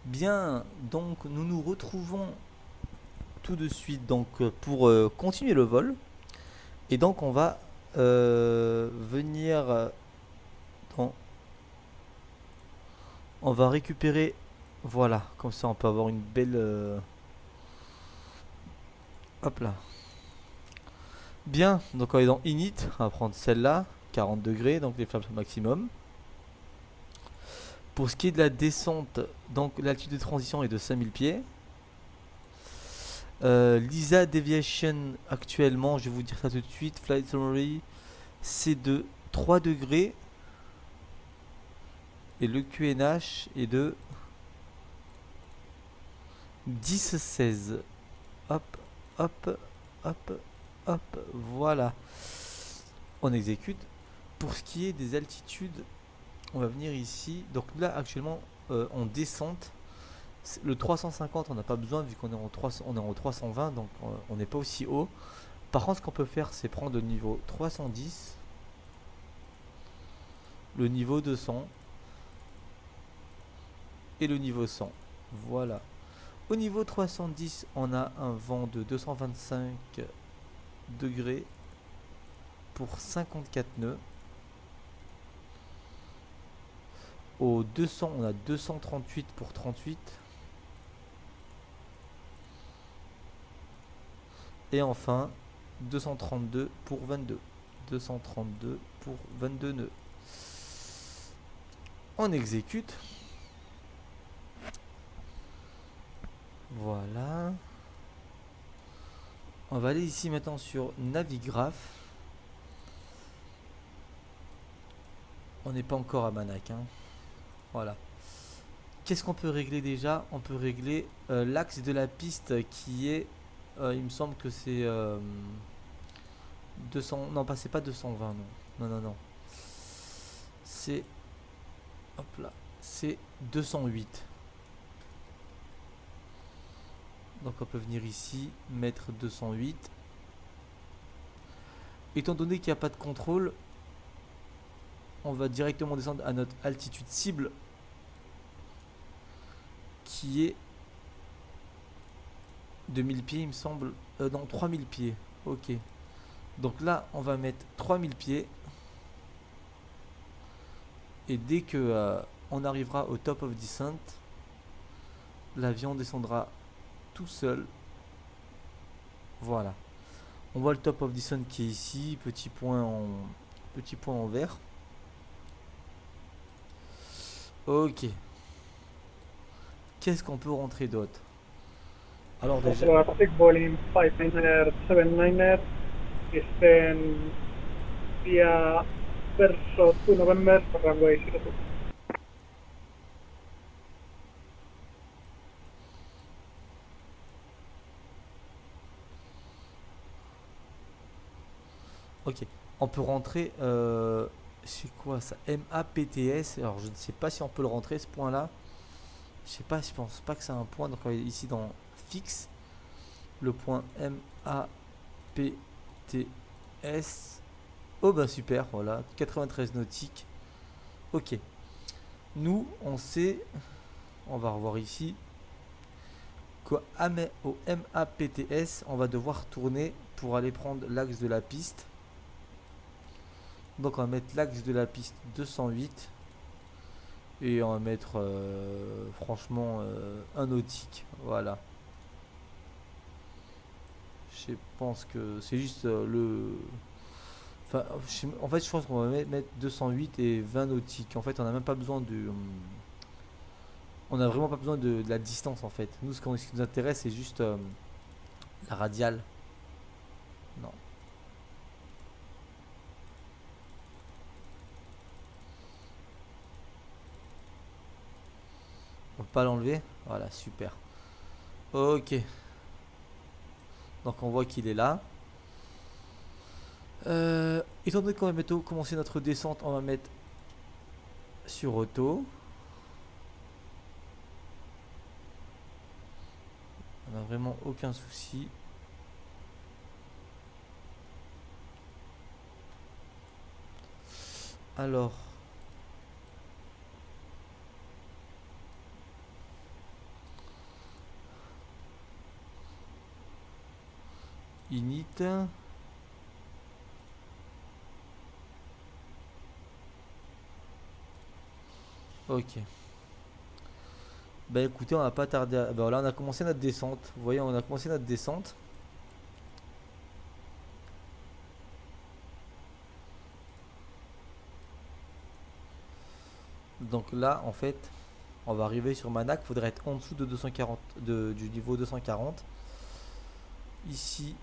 Bien, donc nous nous retrouvons tout de suite donc pour continuer le vol. Et donc on va venir dans- on va récupérer, voilà, comme ça on peut avoir une belle hop là. Bien, donc on est dans init, on va prendre celle-là, 40 degrés, donc les flaps au maximum. Pour ce qui est de la descente, donc l'altitude de transition est de 5000 pieds. L'ISA Deviation actuellement, je vais vous dire ça tout de suite, Flight Summary, c'est de 3 degrés. Et le QNH est de 10-16. Hop, hop, hop, hop, voilà. On exécute. Pour ce qui est des altitudes, on va venir ici. Donc là, actuellement, en descente, le 350, on n'a pas besoin vu qu'on est on est en 320, donc on n'est pas aussi haut. Par contre, ce qu'on peut faire, c'est prendre le niveau 310, le niveau 200 et le niveau 100. Voilà. Au niveau 310, on a un vent de 225 degrés pour 54 nœuds. Au 200, on a 238 pour 38. Et enfin, 232 pour 22. 232 pour 22 nœuds. On exécute. Voilà. On va aller ici maintenant sur Navigraph. On n'est pas encore à Manac, hein. Voilà. Qu'est-ce qu'on peut régler déjà? On peut régler l'axe de la piste qui est, il me semble que c'est 200, non pas c'est pas 220, non. C'est, hop là, c'est 208. Donc on peut venir ici, mettre 208. Étant donné qu'il n'y a pas de contrôle, on va directement descendre à notre altitude cible qui est de 1000 pieds, il me semble. Non, 3000 pieds. Ok. Donc là, on va mettre 3000 pieds. Et dès que on arrivera au top of descent, l'avion descendra tout seul Voilà. On voit le top of this one qui est ici, petit point en vert. Ok. Qu'est-ce qu'on peut rentrer d'autre? Alors déjà, Traffic volume 5-liner, 7-liner, via verso 2 November for runway 02. ok. On peut rentrer. C'est quoi ça? MAPTS. Alors je ne sais pas si on peut le rentrer ce point-là. Je sais pas, je pense pas que c'est un point. Donc ici dans fixe, le point MAPTS. Oh bah super, voilà, 93 nautiques. Ok. Nous, on sait, on va revoir ici, qu'au MAPTS, on va devoir tourner pour aller prendre l'axe de la piste. Donc on va mettre l'axe de la piste 208 et on va mettre franchement un nautique. Voilà. Je pense que c'est juste Enfin, en fait, je pense qu'on va mettre 208 et 20 nautiques. En fait, on n'a même pas besoin on n'a vraiment pas besoin de la distance en fait. Nous, ce qui nous intéresse, c'est juste la radiale. Non. On peut pas l'enlever. Voilà, super. Ok. Donc on voit qu'il est là. Étant donné qu'on va commencer notre descente, on va mettre sur auto. On n'a vraiment aucun souci. Alors. Init. Ok. Bah écoutez, on va pas tarder à... Bah là on a commencé notre descente. Vous voyez, on a commencé notre descente. Donc là, en fait, on va arriver sur Manac. Il faudrait être en dessous de 240, du niveau 240. Ici,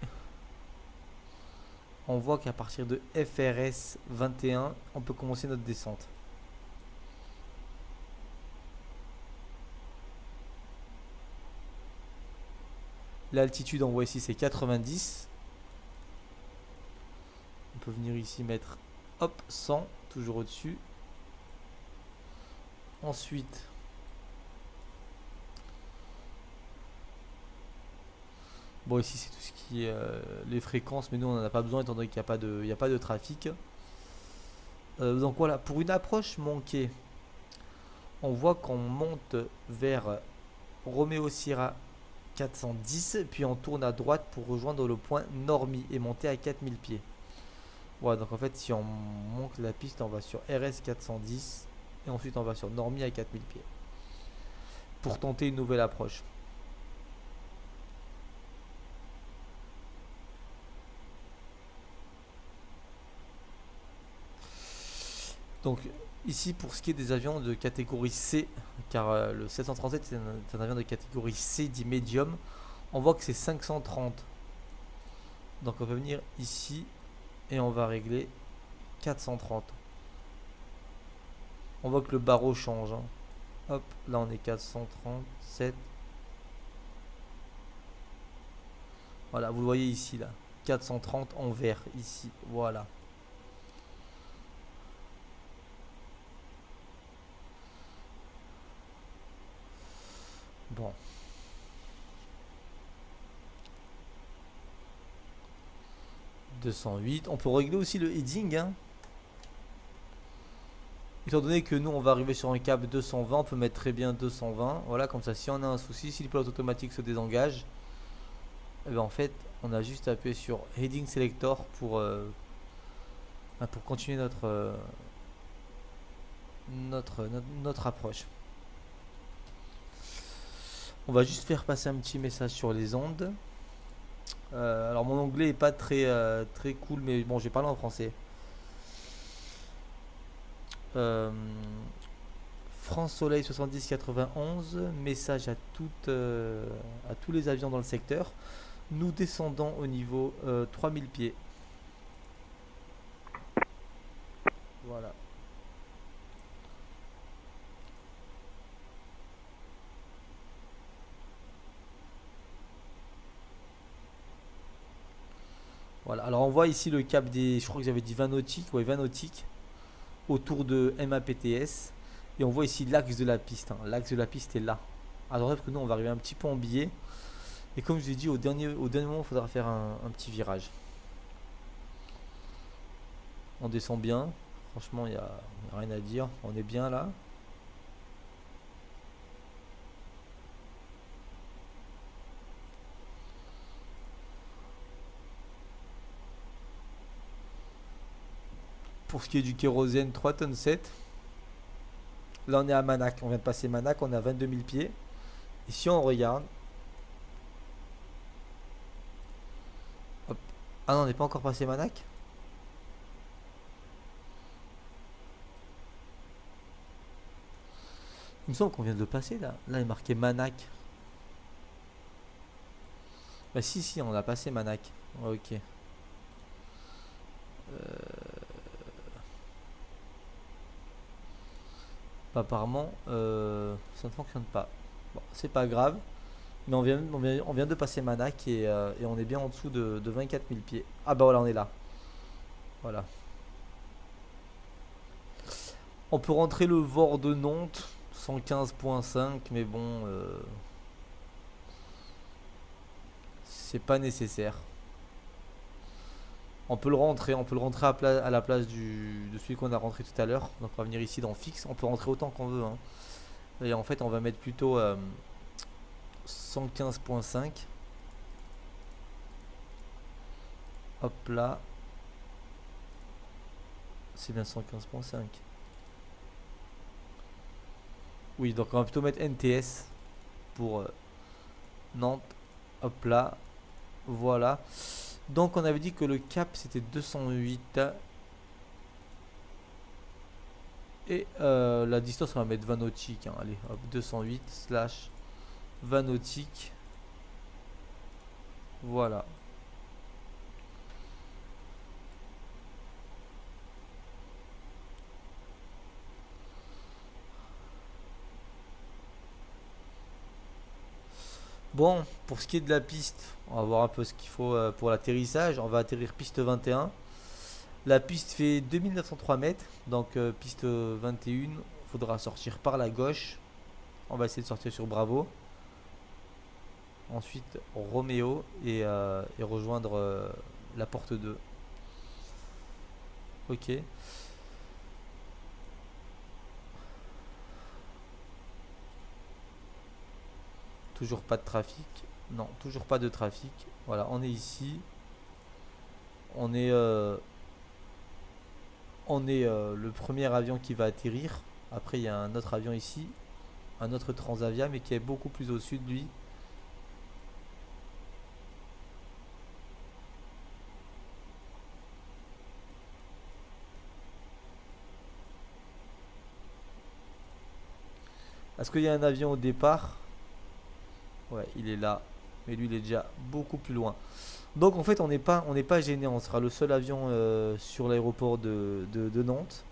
on voit qu'à partir de FRS 21, on peut commencer notre descente. L'altitude, on voit ici, c'est 90. On peut venir ici mettre, hop, 100, toujours au-dessus. Ensuite, bon, ici, c'est tout ce qui est les fréquences, mais nous, on n'en a pas besoin étant donné qu'il n'y a pas de trafic. Donc voilà, pour une approche manquée, on voit qu'on monte vers Romeo Sierra 410, puis on tourne à droite pour rejoindre le point Normy et monter à 4000 pieds. Voilà, donc en fait, si on monte la piste, on va sur RS 410 et ensuite on va sur Normy à 4000 pieds pour tenter une nouvelle approche. Donc ici pour ce qui est des avions de catégorie C, car le 737 c'est un avion de catégorie C dit médium, on voit que c'est 530. Donc on va venir ici et on va régler 430. On voit que le barreau change. Hein. Hop, là on est 437. Voilà, vous le voyez ici là. 430 en vert ici. Voilà. Bon. « 208. On peut régler aussi le heading. Hein. Étant donné que nous on va arriver sur un cap 220, on peut mettre très bien 220. Voilà, comme ça si on a un souci, si le pilote automatique se désengage, et bien en fait on a juste à appuyer sur Heading Selector pour continuer notre approche. On va juste faire passer un petit message sur les ondes. Alors mon anglais est pas très cool, mais bon, j'ai parlé en français. Euh, France Soleil 7091, message à tous les avions dans le secteur. Nous descendons au niveau 3000 pieds. Voilà. Voilà. Alors on voit ici le cap des, je crois que j'avais dit 20 nautiques, ouais, 20 nautiques autour de MAPTS. Et on voit ici l'axe de la piste, hein. L'axe de la piste est là. Alors parce que nous on va arriver un petit peu en biais. Et comme je vous ai dit, au dernier moment, il faudra faire un petit virage. On descend bien. Franchement, il n'y a rien à dire. On est bien là. Pour ce qui est du kérosène, 3 tonnes 7. Là, on est à Manac. On vient de passer Manac. On est à 22 000 pieds. Et si on regarde. Hop. Ah non, on n'est pas encore passé Manac. Il me semble qu'on vient de le passer là. Là, il est marqué Manac. Bah si, on a passé Manac. Ok. Apparemment, ça ne fonctionne pas. Bon, c'est pas grave. Mais on vient de passer Manac et on est bien en dessous de 24 000 pieds. Ah bah voilà, on est là. Voilà. On peut rentrer le VOR de Nantes, 115.5, mais bon, c'est pas nécessaire. On peut le rentrer à la place de celui qu'on a rentré tout à l'heure. Donc on va venir ici dans fixe. On peut rentrer autant qu'on veut, hein. Et en fait, on va mettre plutôt 115.5. Hop là. C'est bien 115.5. Oui, donc on va plutôt mettre NTS pour Nantes. Hop là. Voilà. Donc on avait dit que le cap c'était 208. Et la distance on va mettre 20 nautiques, hein. Allez, hop, 208 slash 20 nautiques. Voilà. Bon, pour ce qui est de la piste, on va voir un peu ce qu'il faut pour l'atterrissage. On va atterrir piste 21. La piste fait 2903 mètres, donc piste 21, il faudra sortir par la gauche. On va essayer de sortir sur Bravo. Ensuite Roméo et rejoindre la porte 2. Ok. Toujours pas de trafic. Non, toujours pas de trafic. Voilà, on est ici. On est le premier avion qui va atterrir. Après, il y a un autre avion ici. Un autre Transavia, mais qui est beaucoup plus au sud, lui. Est-ce qu'il y a un avion au départ? Ouais, il est là. Mais lui, il est déjà beaucoup plus loin. Donc, en fait, on n'est pas gêné. On sera le seul avion sur l'aéroport de Nantes.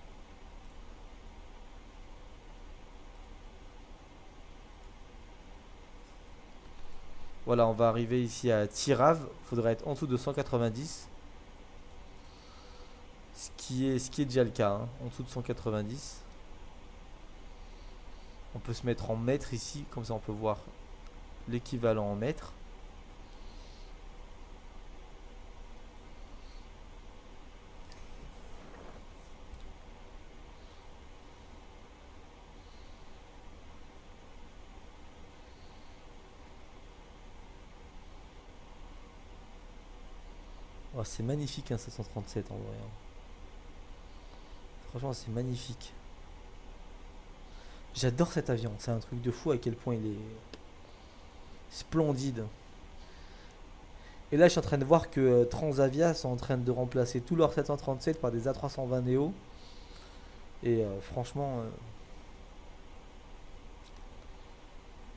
Voilà, on va arriver ici à Tirave. Il faudrait être en dessous de 190. Ce qui est déjà le cas, hein, en dessous de 190. On peut se mettre en mètres ici. Comme ça, on peut voir l'équivalent en mètres. Oh, c'est magnifique un 737 en vrai, hein. Franchement, c'est magnifique. J'adore cet avion. C'est un truc de fou à quel point il est splendide. Et là, je suis en train de voir que Transavia sont en train de remplacer tous leurs 737 par des A320 Neo. Et franchement,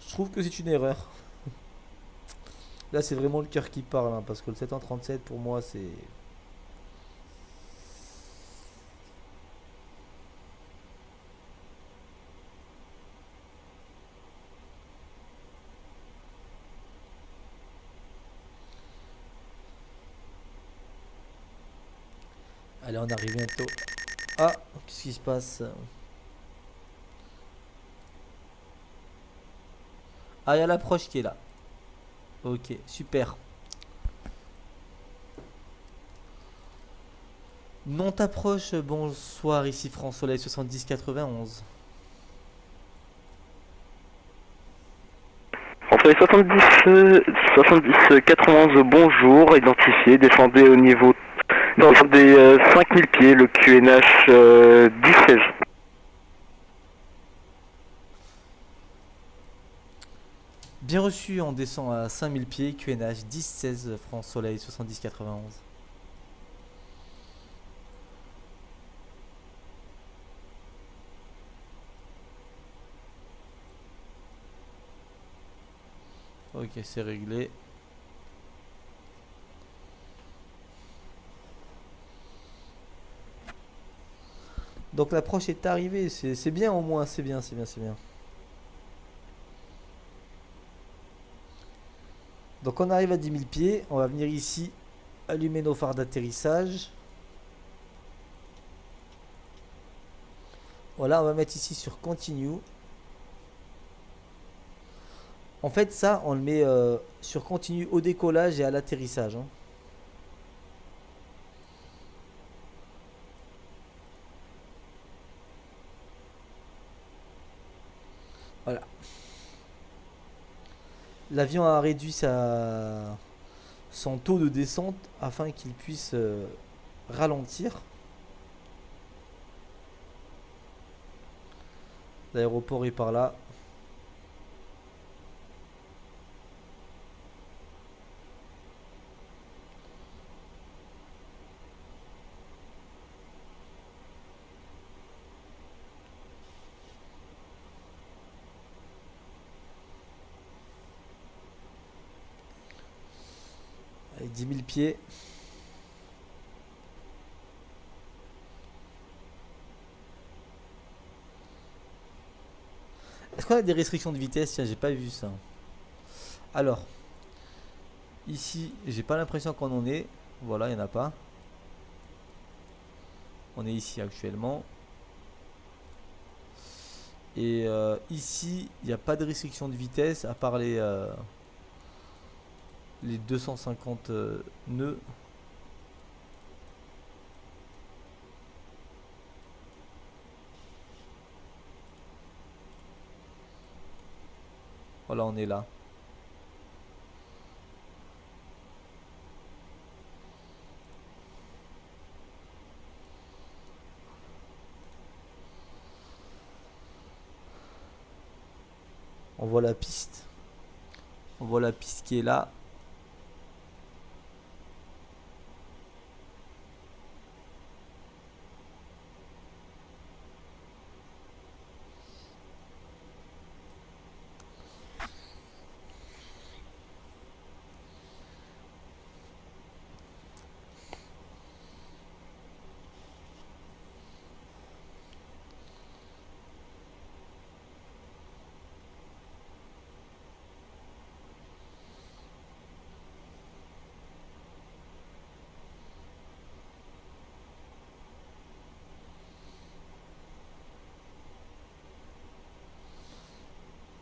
je trouve que c'est une erreur. Là, c'est vraiment le cœur qui parle, hein, parce que le 737, pour moi, c'est... Allez, on arrive bientôt. Ah, qu'est-ce qui se passe? Ah, il y a l'approche qui est là. Ok, super. Non t'approche, bonsoir, ici France Soleil 7091. François 70 91, bonjour, identifié, descendez au niveau dans des 5000 pieds, le QNH 10-16. Bien reçu, on descend à 5000 pieds, QNH 10-16, France Soleil 7091. Ok, c'est réglé. Donc l'approche est arrivée, c'est bien au moins, c'est bien, c'est bien, c'est bien. Donc on arrive à 10 000 pieds, on va venir ici allumer nos phares d'atterrissage. Voilà, on va mettre ici sur Continue. En fait ça, on le met sur Continue au décollage et à l'atterrissage, hein. Voilà. L'avion a réduit son taux de descente afin qu'il puisse ralentir. L'aéroport est par là. Avec 10 000 pieds. Est-ce qu'on a des restrictions de vitesse? Tiens, j'ai pas vu ça. Alors, ici, j'ai pas l'impression qu'on en est. Voilà, il n'y en a pas. On est ici actuellement. Et ici, il n'y a pas de restriction de vitesse à part les 250 nœuds. Voilà, on est là. On voit la piste. On voit la piste qui est là.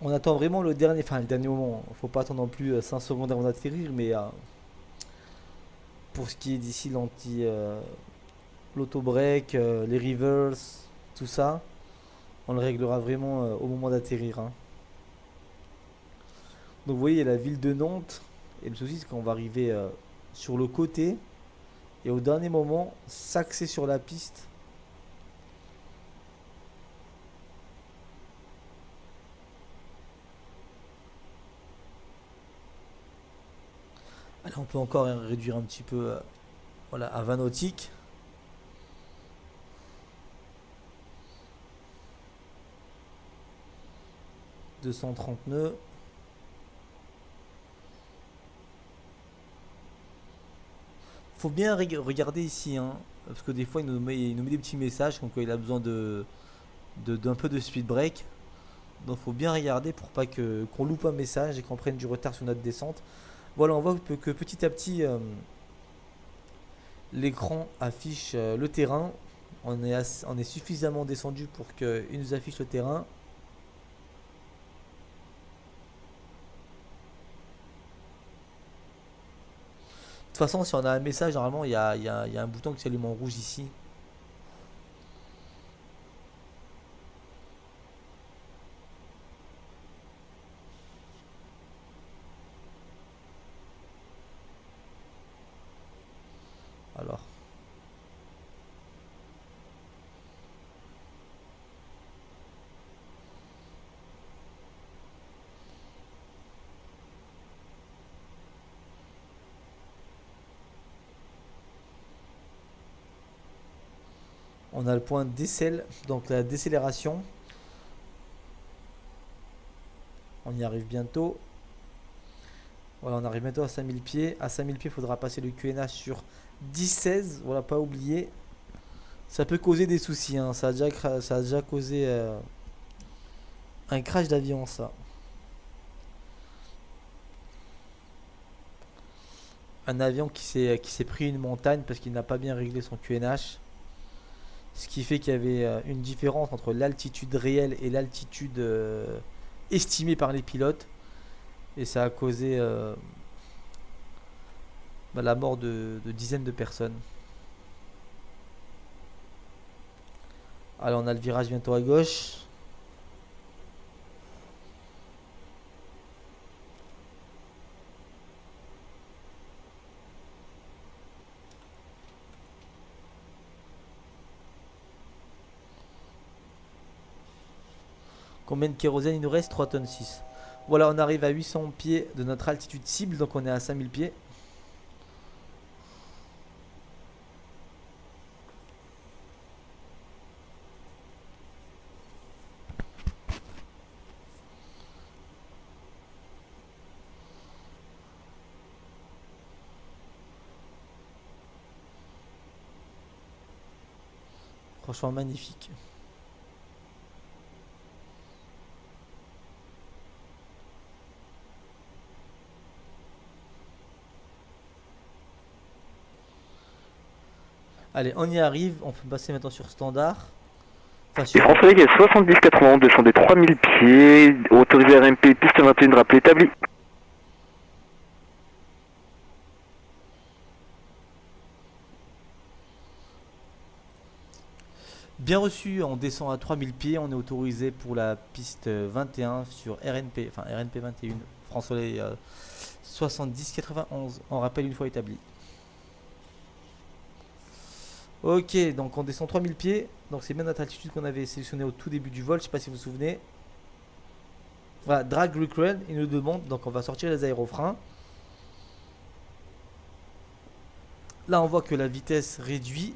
On attend vraiment le dernier moment. Faut pas attendre non plus 5 secondes avant d'atterrir, mais pour ce qui est d'ici l'auto-break, les reverse, tout ça, on le réglera vraiment au moment d'atterrir, hein. Donc vous voyez la ville de Nantes, et le souci c'est qu'on va arriver sur le côté, et au dernier moment, s'axer sur la piste. Allez, on peut encore réduire un petit peu voilà, à 20 nautiques. « 230 nœuds. Faut bien regarder ici, hein, parce que des fois il nous met des petits messages comme quoi il a besoin d'un peu de speed break. Donc faut bien regarder pour pas qu'on loupe un message et qu'on prenne du retard sur notre descente. Voilà, on voit que petit à petit l'écran affiche le terrain. On est suffisamment descendu pour qu'il nous affiche le terrain. De toute façon, si on a un message, normalement, il y a un bouton qui s'allume en rouge ici. Alors. On a le point décel, donc la décélération. On y arrive bientôt. Voilà, on arrive bientôt à 5000 pieds. À 5000 pieds, il faudra passer le QNH sur 10-16. Voilà, pas oublier. Ça peut causer des soucis, hein. Ça a déjà causé un crash d'avion, ça. Un avion qui s'est pris une montagne parce qu'il n'a pas bien réglé son QNH. Ce qui fait qu'il y avait une différence entre l'altitude réelle et l'altitude estimée par les pilotes. Et ça a causé la mort de dizaines de personnes. Alors on a le virage bientôt à gauche. Combien de kérosène il nous reste? 3 tonnes 6. Voilà, on arrive à 800 pieds de notre altitude cible, donc on est à 5000 pieds. Franchement magnifique. Allez, on y arrive. On peut passer maintenant sur standard. Enfin, Et François League, 70-91, descendez 3000 pieds, autorisé RMP, piste 21, rappel établi. Bien reçu, on descend à 3000 pieds, on est autorisé pour la piste 21 sur RNP, enfin RNP 21, François Soleil 70-91, on rappelle une fois établi. Ok, donc on descend 3000 pieds, donc c'est bien notre altitude qu'on avait sélectionné au tout début du vol, je sais pas si vous vous souvenez. Voilà, drag required, il nous demande, donc on va sortir les aérofreins. Là on voit que la vitesse réduit.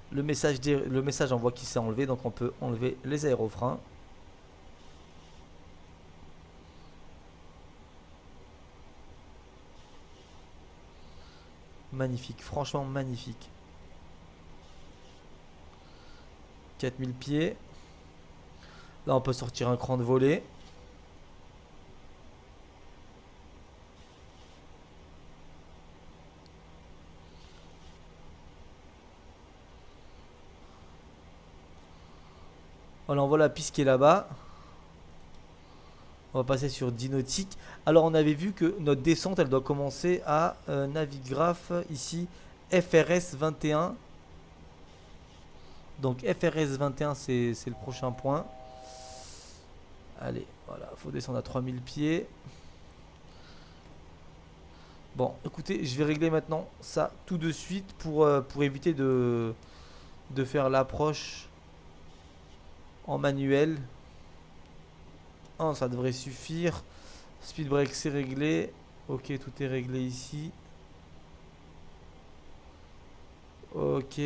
Le message envoie qu'il s'est enlevé, donc on peut enlever les aérofreins. Magnifique, franchement magnifique. 4000 pieds. Là on peut sortir un cran de volée. Voilà, on voit la piste qui est là-bas. On va passer sur 10 nautiques. Alors on avait vu que notre descente elle doit commencer à Navigraph ici FRS 21. Donc FRS 21 c'est le prochain point. Allez, voilà, faut descendre à 3000 pieds. Bon, écoutez, je vais régler maintenant ça tout de suite pour éviter de faire l'approche en manuel. Oh, ça devrait suffire. Speed brake c'est réglé. Ok, tout est réglé ici. Ok.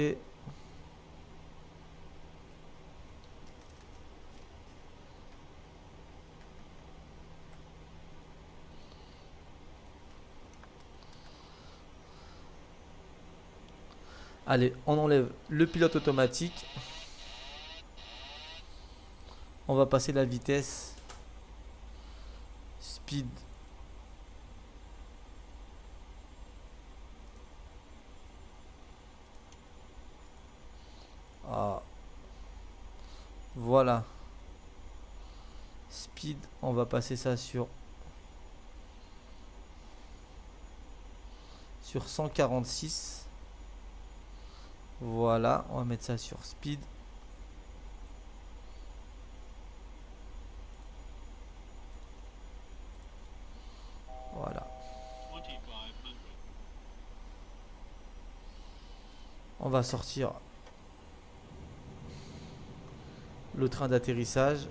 Allez, on enlève le pilote automatique. On va passer la vitesse. Speed. Ah. Voilà. Speed, on va passer ça sur 146. Voilà, on va mettre ça sur speed. Voilà. On va sortir le train d'atterrissage.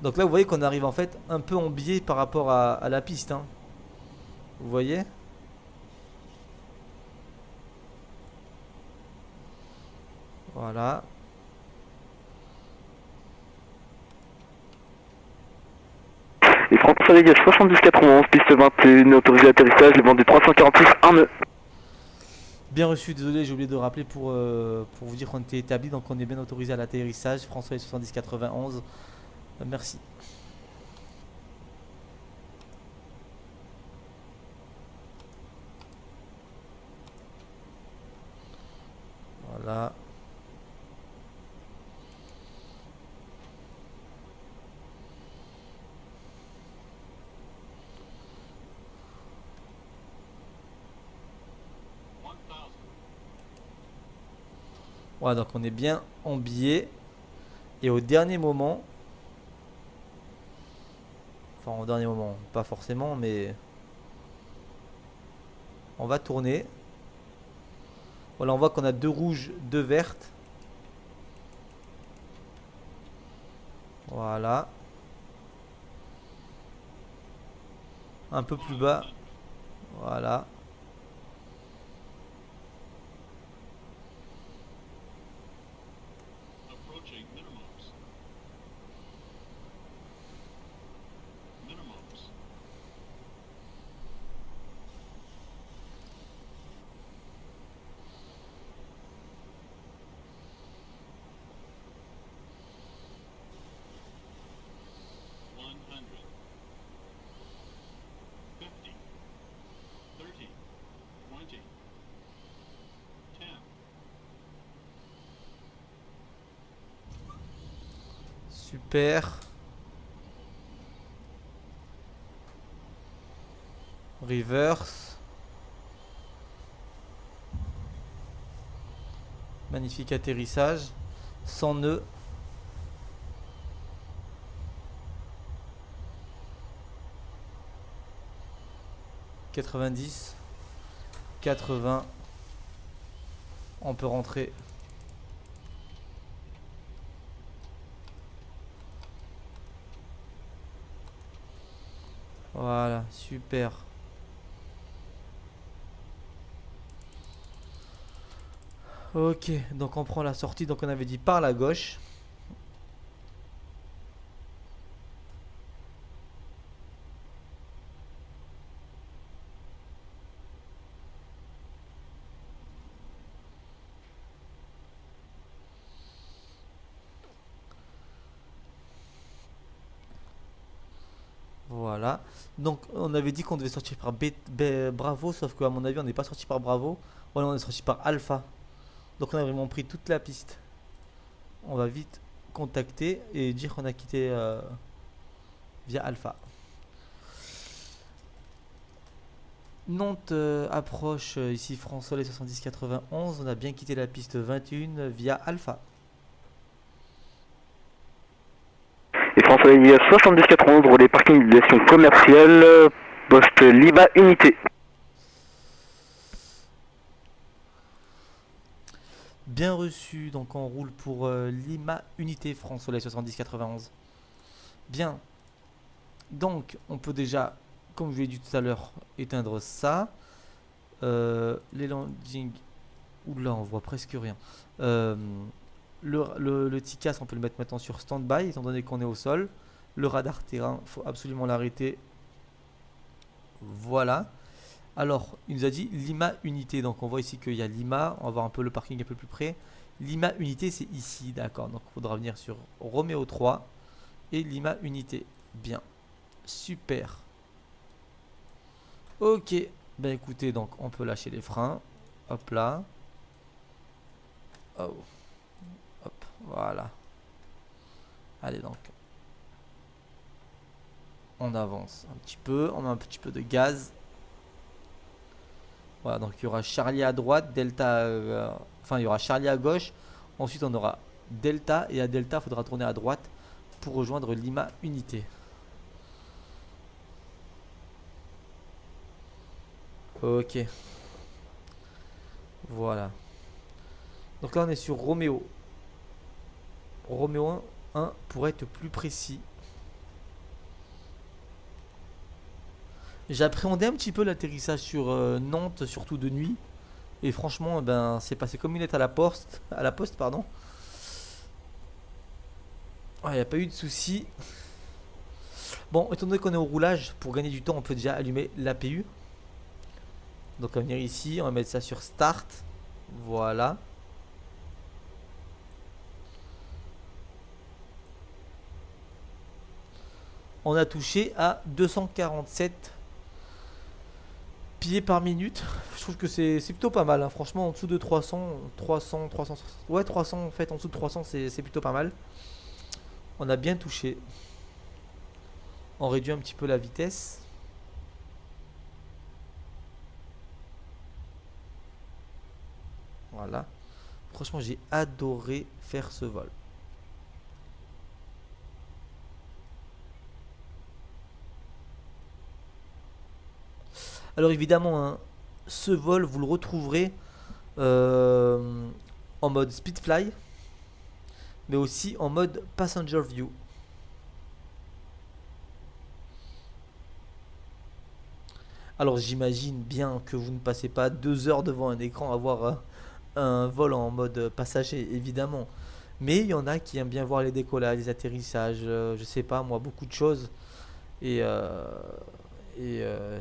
Donc là, vous voyez qu'on arrive en fait un peu en biais par rapport à la piste, hein. Vous voyez? Voilà. Les France Soleil 7091, piste 21, autorisé atterrissage, le vent du 346, 1 nœud. Bien reçu, désolé, j'ai oublié de rappeler pour vous dire qu'on était établi, donc on est bien autorisé à l'atterrissage. François 7091, merci. Voilà. Voilà, donc on est bien en biais. Et au dernier moment, enfin au dernier moment, pas forcément, mais on va tourner. Voilà, on voit qu'on a 2 rouges, 2 vertes. Voilà. Un peu plus bas. Voilà. Super. Reverse. Magnifique atterrissage. Sans nœud. « 90. 80. On peut rentrer. Voilà, super. Ok, donc on prend la sortie, donc on avait dit par la gauche. Voilà. Donc on avait dit qu'on devait sortir par Bravo, sauf qu'à mon avis on n'est pas sorti par Bravo. Voilà, on est sorti par Alpha. Donc on a vraiment pris toute la piste. On va vite contacter et dire qu'on a quitté via Alpha. Nantes approche ici François les 7091. On a bien quitté la piste 21 via Alpha. Soleil 7091, relais parking d'utilisation commerciale, poste Lima Unité. Bien reçu, donc on roule pour Lima Unité France Soleil 7091. Bien. Donc on peut déjà, comme je l'ai dit tout à l'heure, éteindre ça. Les landings. Oula, on voit presque rien. Le TICAS, on peut le mettre maintenant sur stand-by, étant donné qu'on est au sol. Le radar terrain, il faut absolument l'arrêter. Voilà. Alors, il nous a dit Lima Unité. Donc, on voit ici qu'il y a Lima. On va voir un peu le parking un peu plus près. Lima Unité, c'est ici. D'accord. Donc, il faudra venir sur Roméo 3 et Lima Unité. Bien. Super. Ok. Ben, écoutez, donc, on peut lâcher les freins. Hop là. Oh. Hop. Voilà. Allez, donc. On avance un petit peu. On met un petit peu de gaz. Voilà, donc il y aura Charlie à droite, Delta, enfin il y aura Charlie à gauche, ensuite on aura Delta, et à Delta il faudra tourner à droite pour rejoindre Lima Unité. Ok. Voilà. Donc là on est sur Roméo. Roméo 1 pour être plus précis. J'appréhendais un petit peu l'atterrissage sur Nantes, surtout de nuit. Et franchement, ben, c'est passé comme une lettre à la poste, pardon. Il n'y a pas eu de soucis. Bon, étant donné qu'on est au roulage, pour gagner du temps, on peut déjà allumer l'APU. Donc on va venir ici, on va mettre ça sur Start. Voilà. On a touché à 247 pieds par minute. Je trouve que c'est plutôt pas mal, hein. Franchement, en dessous de 300, ouais, 300 en fait, en dessous de 300, c'est plutôt pas mal. On a bien touché. On réduit un petit peu la vitesse. Voilà. Franchement, j'ai adoré faire ce vol. Alors évidemment, hein, ce vol, vous le retrouverez en mode Speedfly, mais aussi en mode Passenger View. Alors j'imagine bien que vous ne passez pas 2 heures devant un écran à voir un vol en mode passager, évidemment. Mais il y en a qui aiment bien voir les décollages, les atterrissages, je sais pas moi, beaucoup de choses. Et,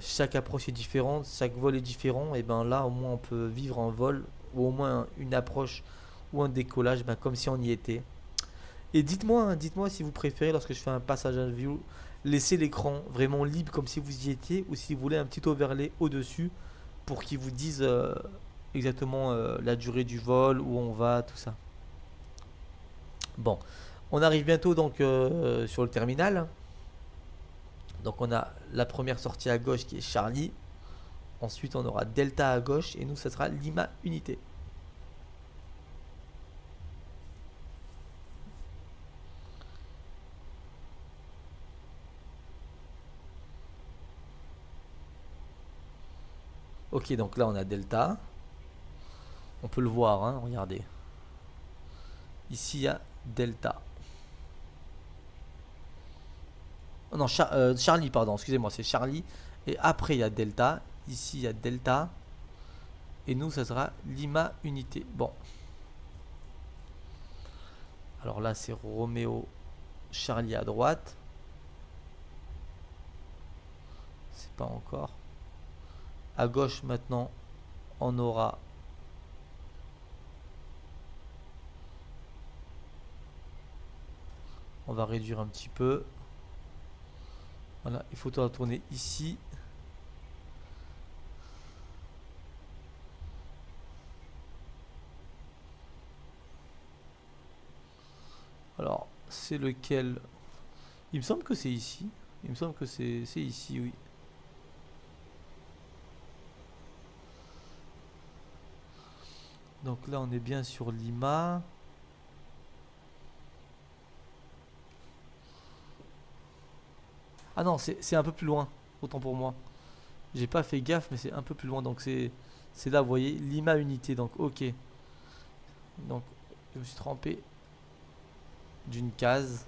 chaque approche est différente, chaque vol est différent. Et ben là, au moins, on peut vivre un vol ou au moins une approche ou un décollage, ben, comme si on y était. Et dites-moi, hein, dites-moi si vous préférez, lorsque je fais un passage à view, laisser l'écran vraiment libre comme si vous y étiez, ou si vous voulez un petit overlay au-dessus pour qu'il vous dise exactement la durée du vol, où on va, tout ça. Bon, on arrive bientôt donc sur le terminal. Donc on a la première sortie à gauche qui est Charlie. Ensuite on aura Delta à gauche et nous ça sera Lima Unité. Ok, donc là on a Delta. On peut le voir, hein, regardez. Ici il y a Delta. Oh non, Charlie, pardon, excusez-moi, c'est Charlie. Et après il y a Delta. Ici il y a Delta. Et nous ça sera Lima Unité. Bon. Alors là c'est Roméo Charlie à droite. C'est pas encore. À gauche maintenant on aura on va réduire un petit peu. Voilà, il faut tourner ici. Alors c'est lequel? Il me semble que c'est ici. Il me semble que c'est ici, oui. Donc là on est bien sur Lima. Ah non, c'est un peu plus loin. Autant pour moi. J'ai pas fait gaffe, mais c'est un peu plus loin. Donc c'est là, vous voyez, Lima unité. Donc ok. Donc je me suis trompé d'une case.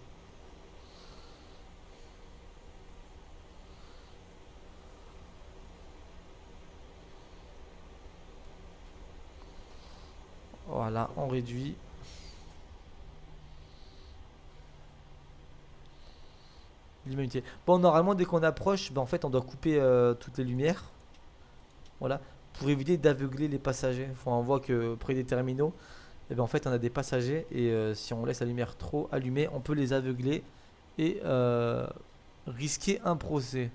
Voilà, on réduit. L'immunité. Bon, normalement, dès qu'on approche, ben, en fait, on doit couper toutes les lumières. Voilà. Pour éviter d'aveugler les passagers. Enfin, on voit que près des terminaux, eh ben, en fait, on a des passagers. Et si on laisse la lumière trop allumée, on peut les aveugler. Et risquer un procès.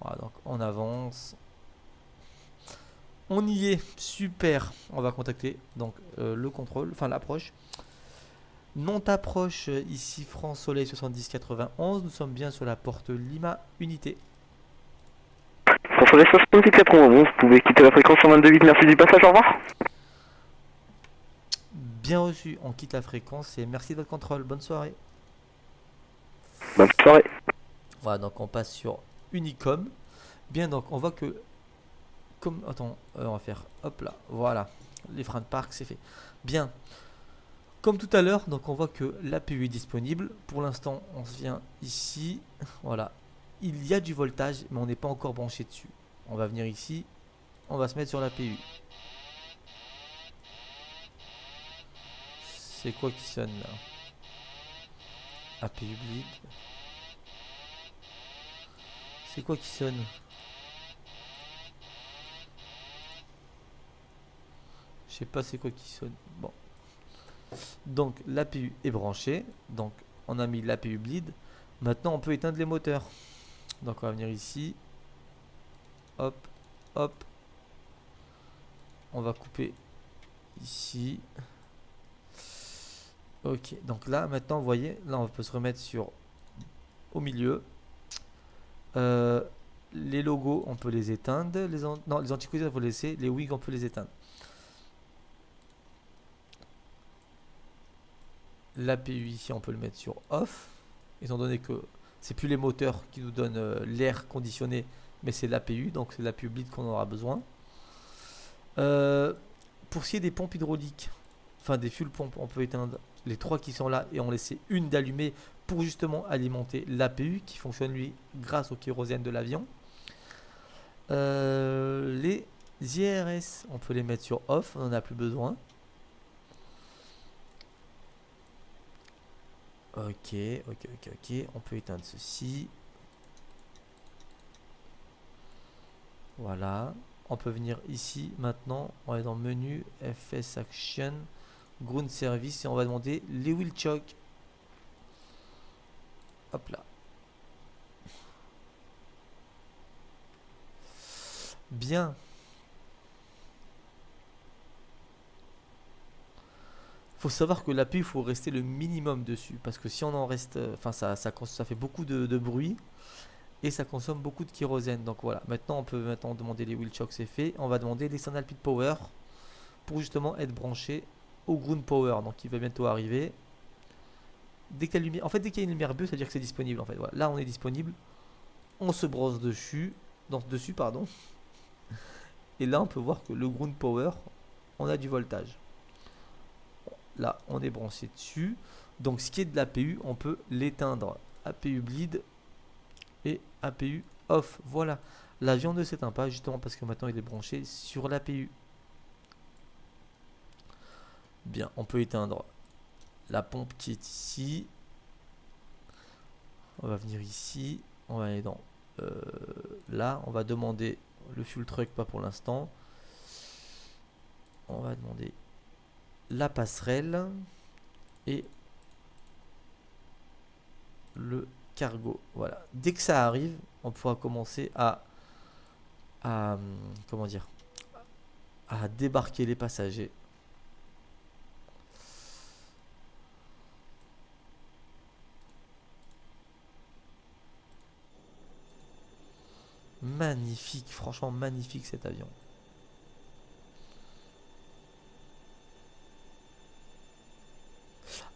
Voilà, donc on avance. On y est. Super. On va contacter donc le contrôle. Enfin, l'approche. Non approche ici France Soleil 7091. Nous sommes bien sur la porte Lima unité. Pour soleil 7891, vous pouvez quitter la fréquence 122.8, merci du passage, au revoir. Bien reçu, on quitte la fréquence et merci de votre contrôle. Bonne soirée. Bonne soirée. Voilà, donc on passe sur Unicom. Bien, donc on voit que comme attends, on va faire hop là, voilà, les freins de parc c'est fait. Bien. Comme tout à l'heure, donc on voit que l'APU est disponible. Pour l'instant, on se vient ici. Voilà. Il y a du voltage, mais on n'est pas encore branché dessus. On va venir ici. On va se mettre sur l'APU. C'est quoi qui sonne là? APU bleed. C'est quoi qui sonne? Je sais pas c'est quoi qui sonne. Bon. Donc l'APU est branchée. Donc on a mis l'APU bleed. Maintenant on peut éteindre les moteurs. Donc on va venir ici. Hop, hop. On va couper ici. Ok, donc là maintenant vous voyez, là on peut se remettre sur au milieu. Les logos on peut les éteindre. Non, les anticousins il faut les laisser. Les wigs on peut les éteindre. L'APU ici on peut le mettre sur off. Étant donné que c'est plus les moteurs qui nous donnent l'air conditionné, mais c'est l'APU, donc c'est l'APU bleed qu'on aura besoin. Pour ce qui est des pompes hydrauliques, enfin des fuel pompes, on peut éteindre les 3 qui sont là et en laisser une d'allumée pour justement alimenter l'APU qui fonctionne lui grâce au kérosène de l'avion. Les IRS, on peut les mettre sur off, on n'en a plus besoin. Ok, on peut éteindre ceci. Voilà. On peut venir ici maintenant. On est dans menu FS Action, Ground Service et on va demander les wheel chock. Hop là. Bien. Faut savoir que l'APU, il faut rester le minimum dessus parce que si on en reste, enfin ça fait beaucoup de bruit et ça consomme beaucoup de kérosène. Donc voilà, maintenant on peut demander les wheel chocks, c'est fait. On va demander l'external pit power pour justement être branché au ground power. Donc il va bientôt arriver. Dès qu'il y a lumière, en fait dès qu'il y a une lumière bleue, ça veut dire que c'est disponible. En fait, voilà. Là on est disponible. On se brosse dessus, pardon. Et là on peut voir que le ground power, on a du voltage. Là, on est branché dessus. Donc, ce qui est de l'APU, on peut l'éteindre. APU bleed et APU off. Voilà. L'avion ne s'éteint pas justement parce que maintenant il est branché sur l'APU. Bien, on peut éteindre la pompe qui est ici. On va venir ici. On va aller dans là. On va demander le fuel truck, pas pour l'instant. On va demander la passerelle et le cargo. Voilà. Dès que ça arrive, on pourra commencer à comment dire, à débarquer les passagers. Magnifique, franchement magnifique cet avion.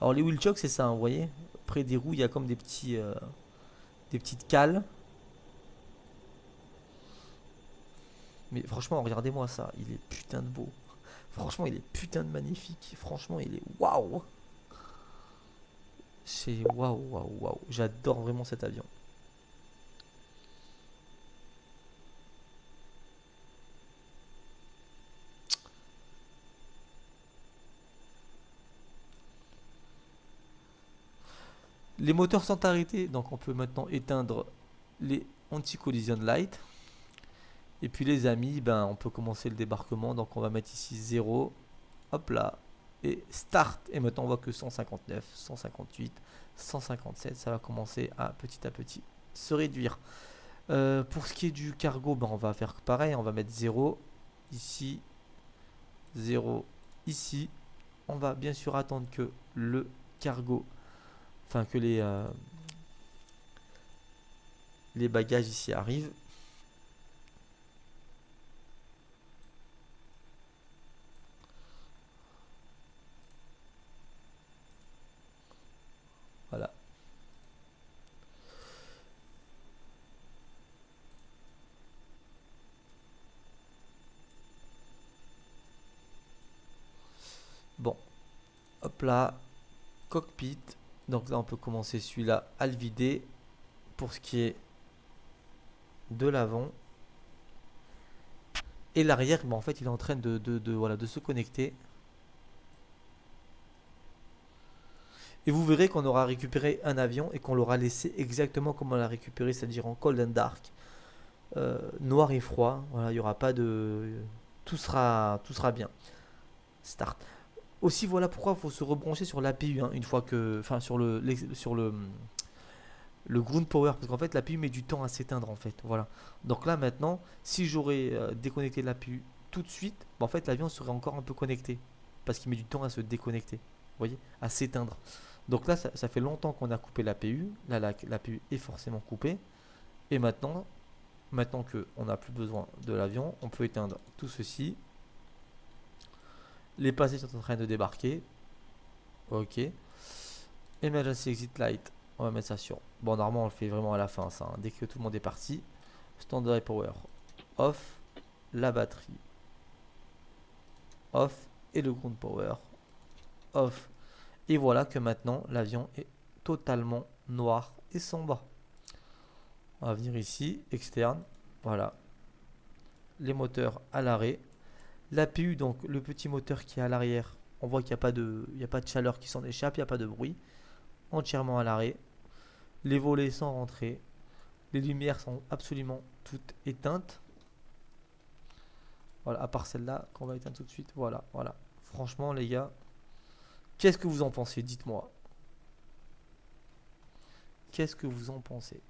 Alors les wheel chocks c'est ça, hein, vous voyez, près des roues il y a comme des petits des petites cales. Mais franchement, regardez-moi ça, il est putain de beau. Franchement, il est putain de magnifique. Franchement, il est waouh. C'est waouh, waouh, waouh. J'adore vraiment cet avion. Les moteurs sont arrêtés, donc on peut maintenant éteindre les anti-collision light. Et puis les amis, ben, on peut commencer le débarquement. Donc on va mettre ici 0. Hop là. Et start. Et maintenant on voit que 159, 158, 157. Ça va commencer à petit se réduire. Pour ce qui est du cargo, ben, on va faire pareil. On va mettre 0 ici. 0 ici. On va bien sûr attendre que le cargo, enfin que les bagages ici arrivent. Voilà. Bon. Hop là. Cockpit. Donc là, on peut commencer celui-là à le vider. Pour ce qui est de l'avant. Et l'arrière, ben, en fait, il est en train voilà, de se connecter. Et vous verrez qu'on aura récupéré un avion et qu'on l'aura laissé exactement comme on l'a récupéré, c'est-à-dire en cold and dark, noir et froid. Voilà, il n'y aura pas de... Tout sera bien. Start. Aussi, voilà pourquoi il faut se rebrancher sur l'APU, hein, une fois que... Enfin, sur le ground power, parce qu'en fait, l'APU met du temps à s'éteindre, en fait. Voilà. Donc là, maintenant, si j'aurais déconnecté l'APU tout de suite, bah, en fait, l'avion serait encore un peu connecté, parce qu'il met du temps à se déconnecter. Vous voyez, à s'éteindre. Donc là, ça fait longtemps qu'on a coupé l'APU. Là, l'APU est forcément coupée. Et maintenant qu'on n'a plus besoin de l'avion, on peut éteindre tout ceci. Les passagers sont en train de débarquer. Ok. Emergency exit light. On va mettre ça sur. Bon, normalement, on le fait vraiment à la fin, ça, hein, dès que tout le monde est parti. Standby power off. La batterie off. Et le ground power off. Et voilà que maintenant l'avion est totalement noir et sombre. On va venir ici, externe. Voilà. Les moteurs à l'arrêt. L'APU, donc le petit moteur qui est à l'arrière, on voit qu'il n'y a pas de chaleur qui s'en échappe, il n'y a pas de bruit. Entièrement à l'arrêt. Les volets sont rentrés. Les lumières sont absolument toutes éteintes. Voilà, à part celle-là qu'on va éteindre tout de suite. Voilà, voilà. Franchement, les gars, qu'est-ce que vous en pensez? Dites-moi. Qu'est-ce que vous en pensez?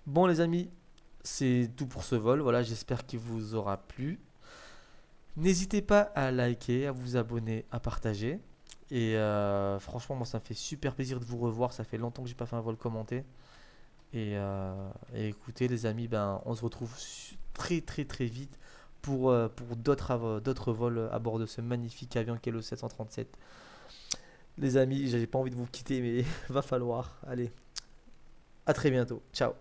Bon, les amis, c'est tout pour ce vol. Voilà, j'espère qu'il vous aura plu. N'hésitez pas à liker, à vous abonner, à partager. Et franchement, moi, ça me fait super plaisir de vous revoir. Ça fait longtemps que j'ai pas fait un vol commenté. Et écoutez, les amis, ben, on se retrouve très vite pour d'autres vols à bord de ce magnifique avion qui est le 737. Les amis, j'ai pas envie de vous quitter, mais va falloir. Allez, à très bientôt. Ciao.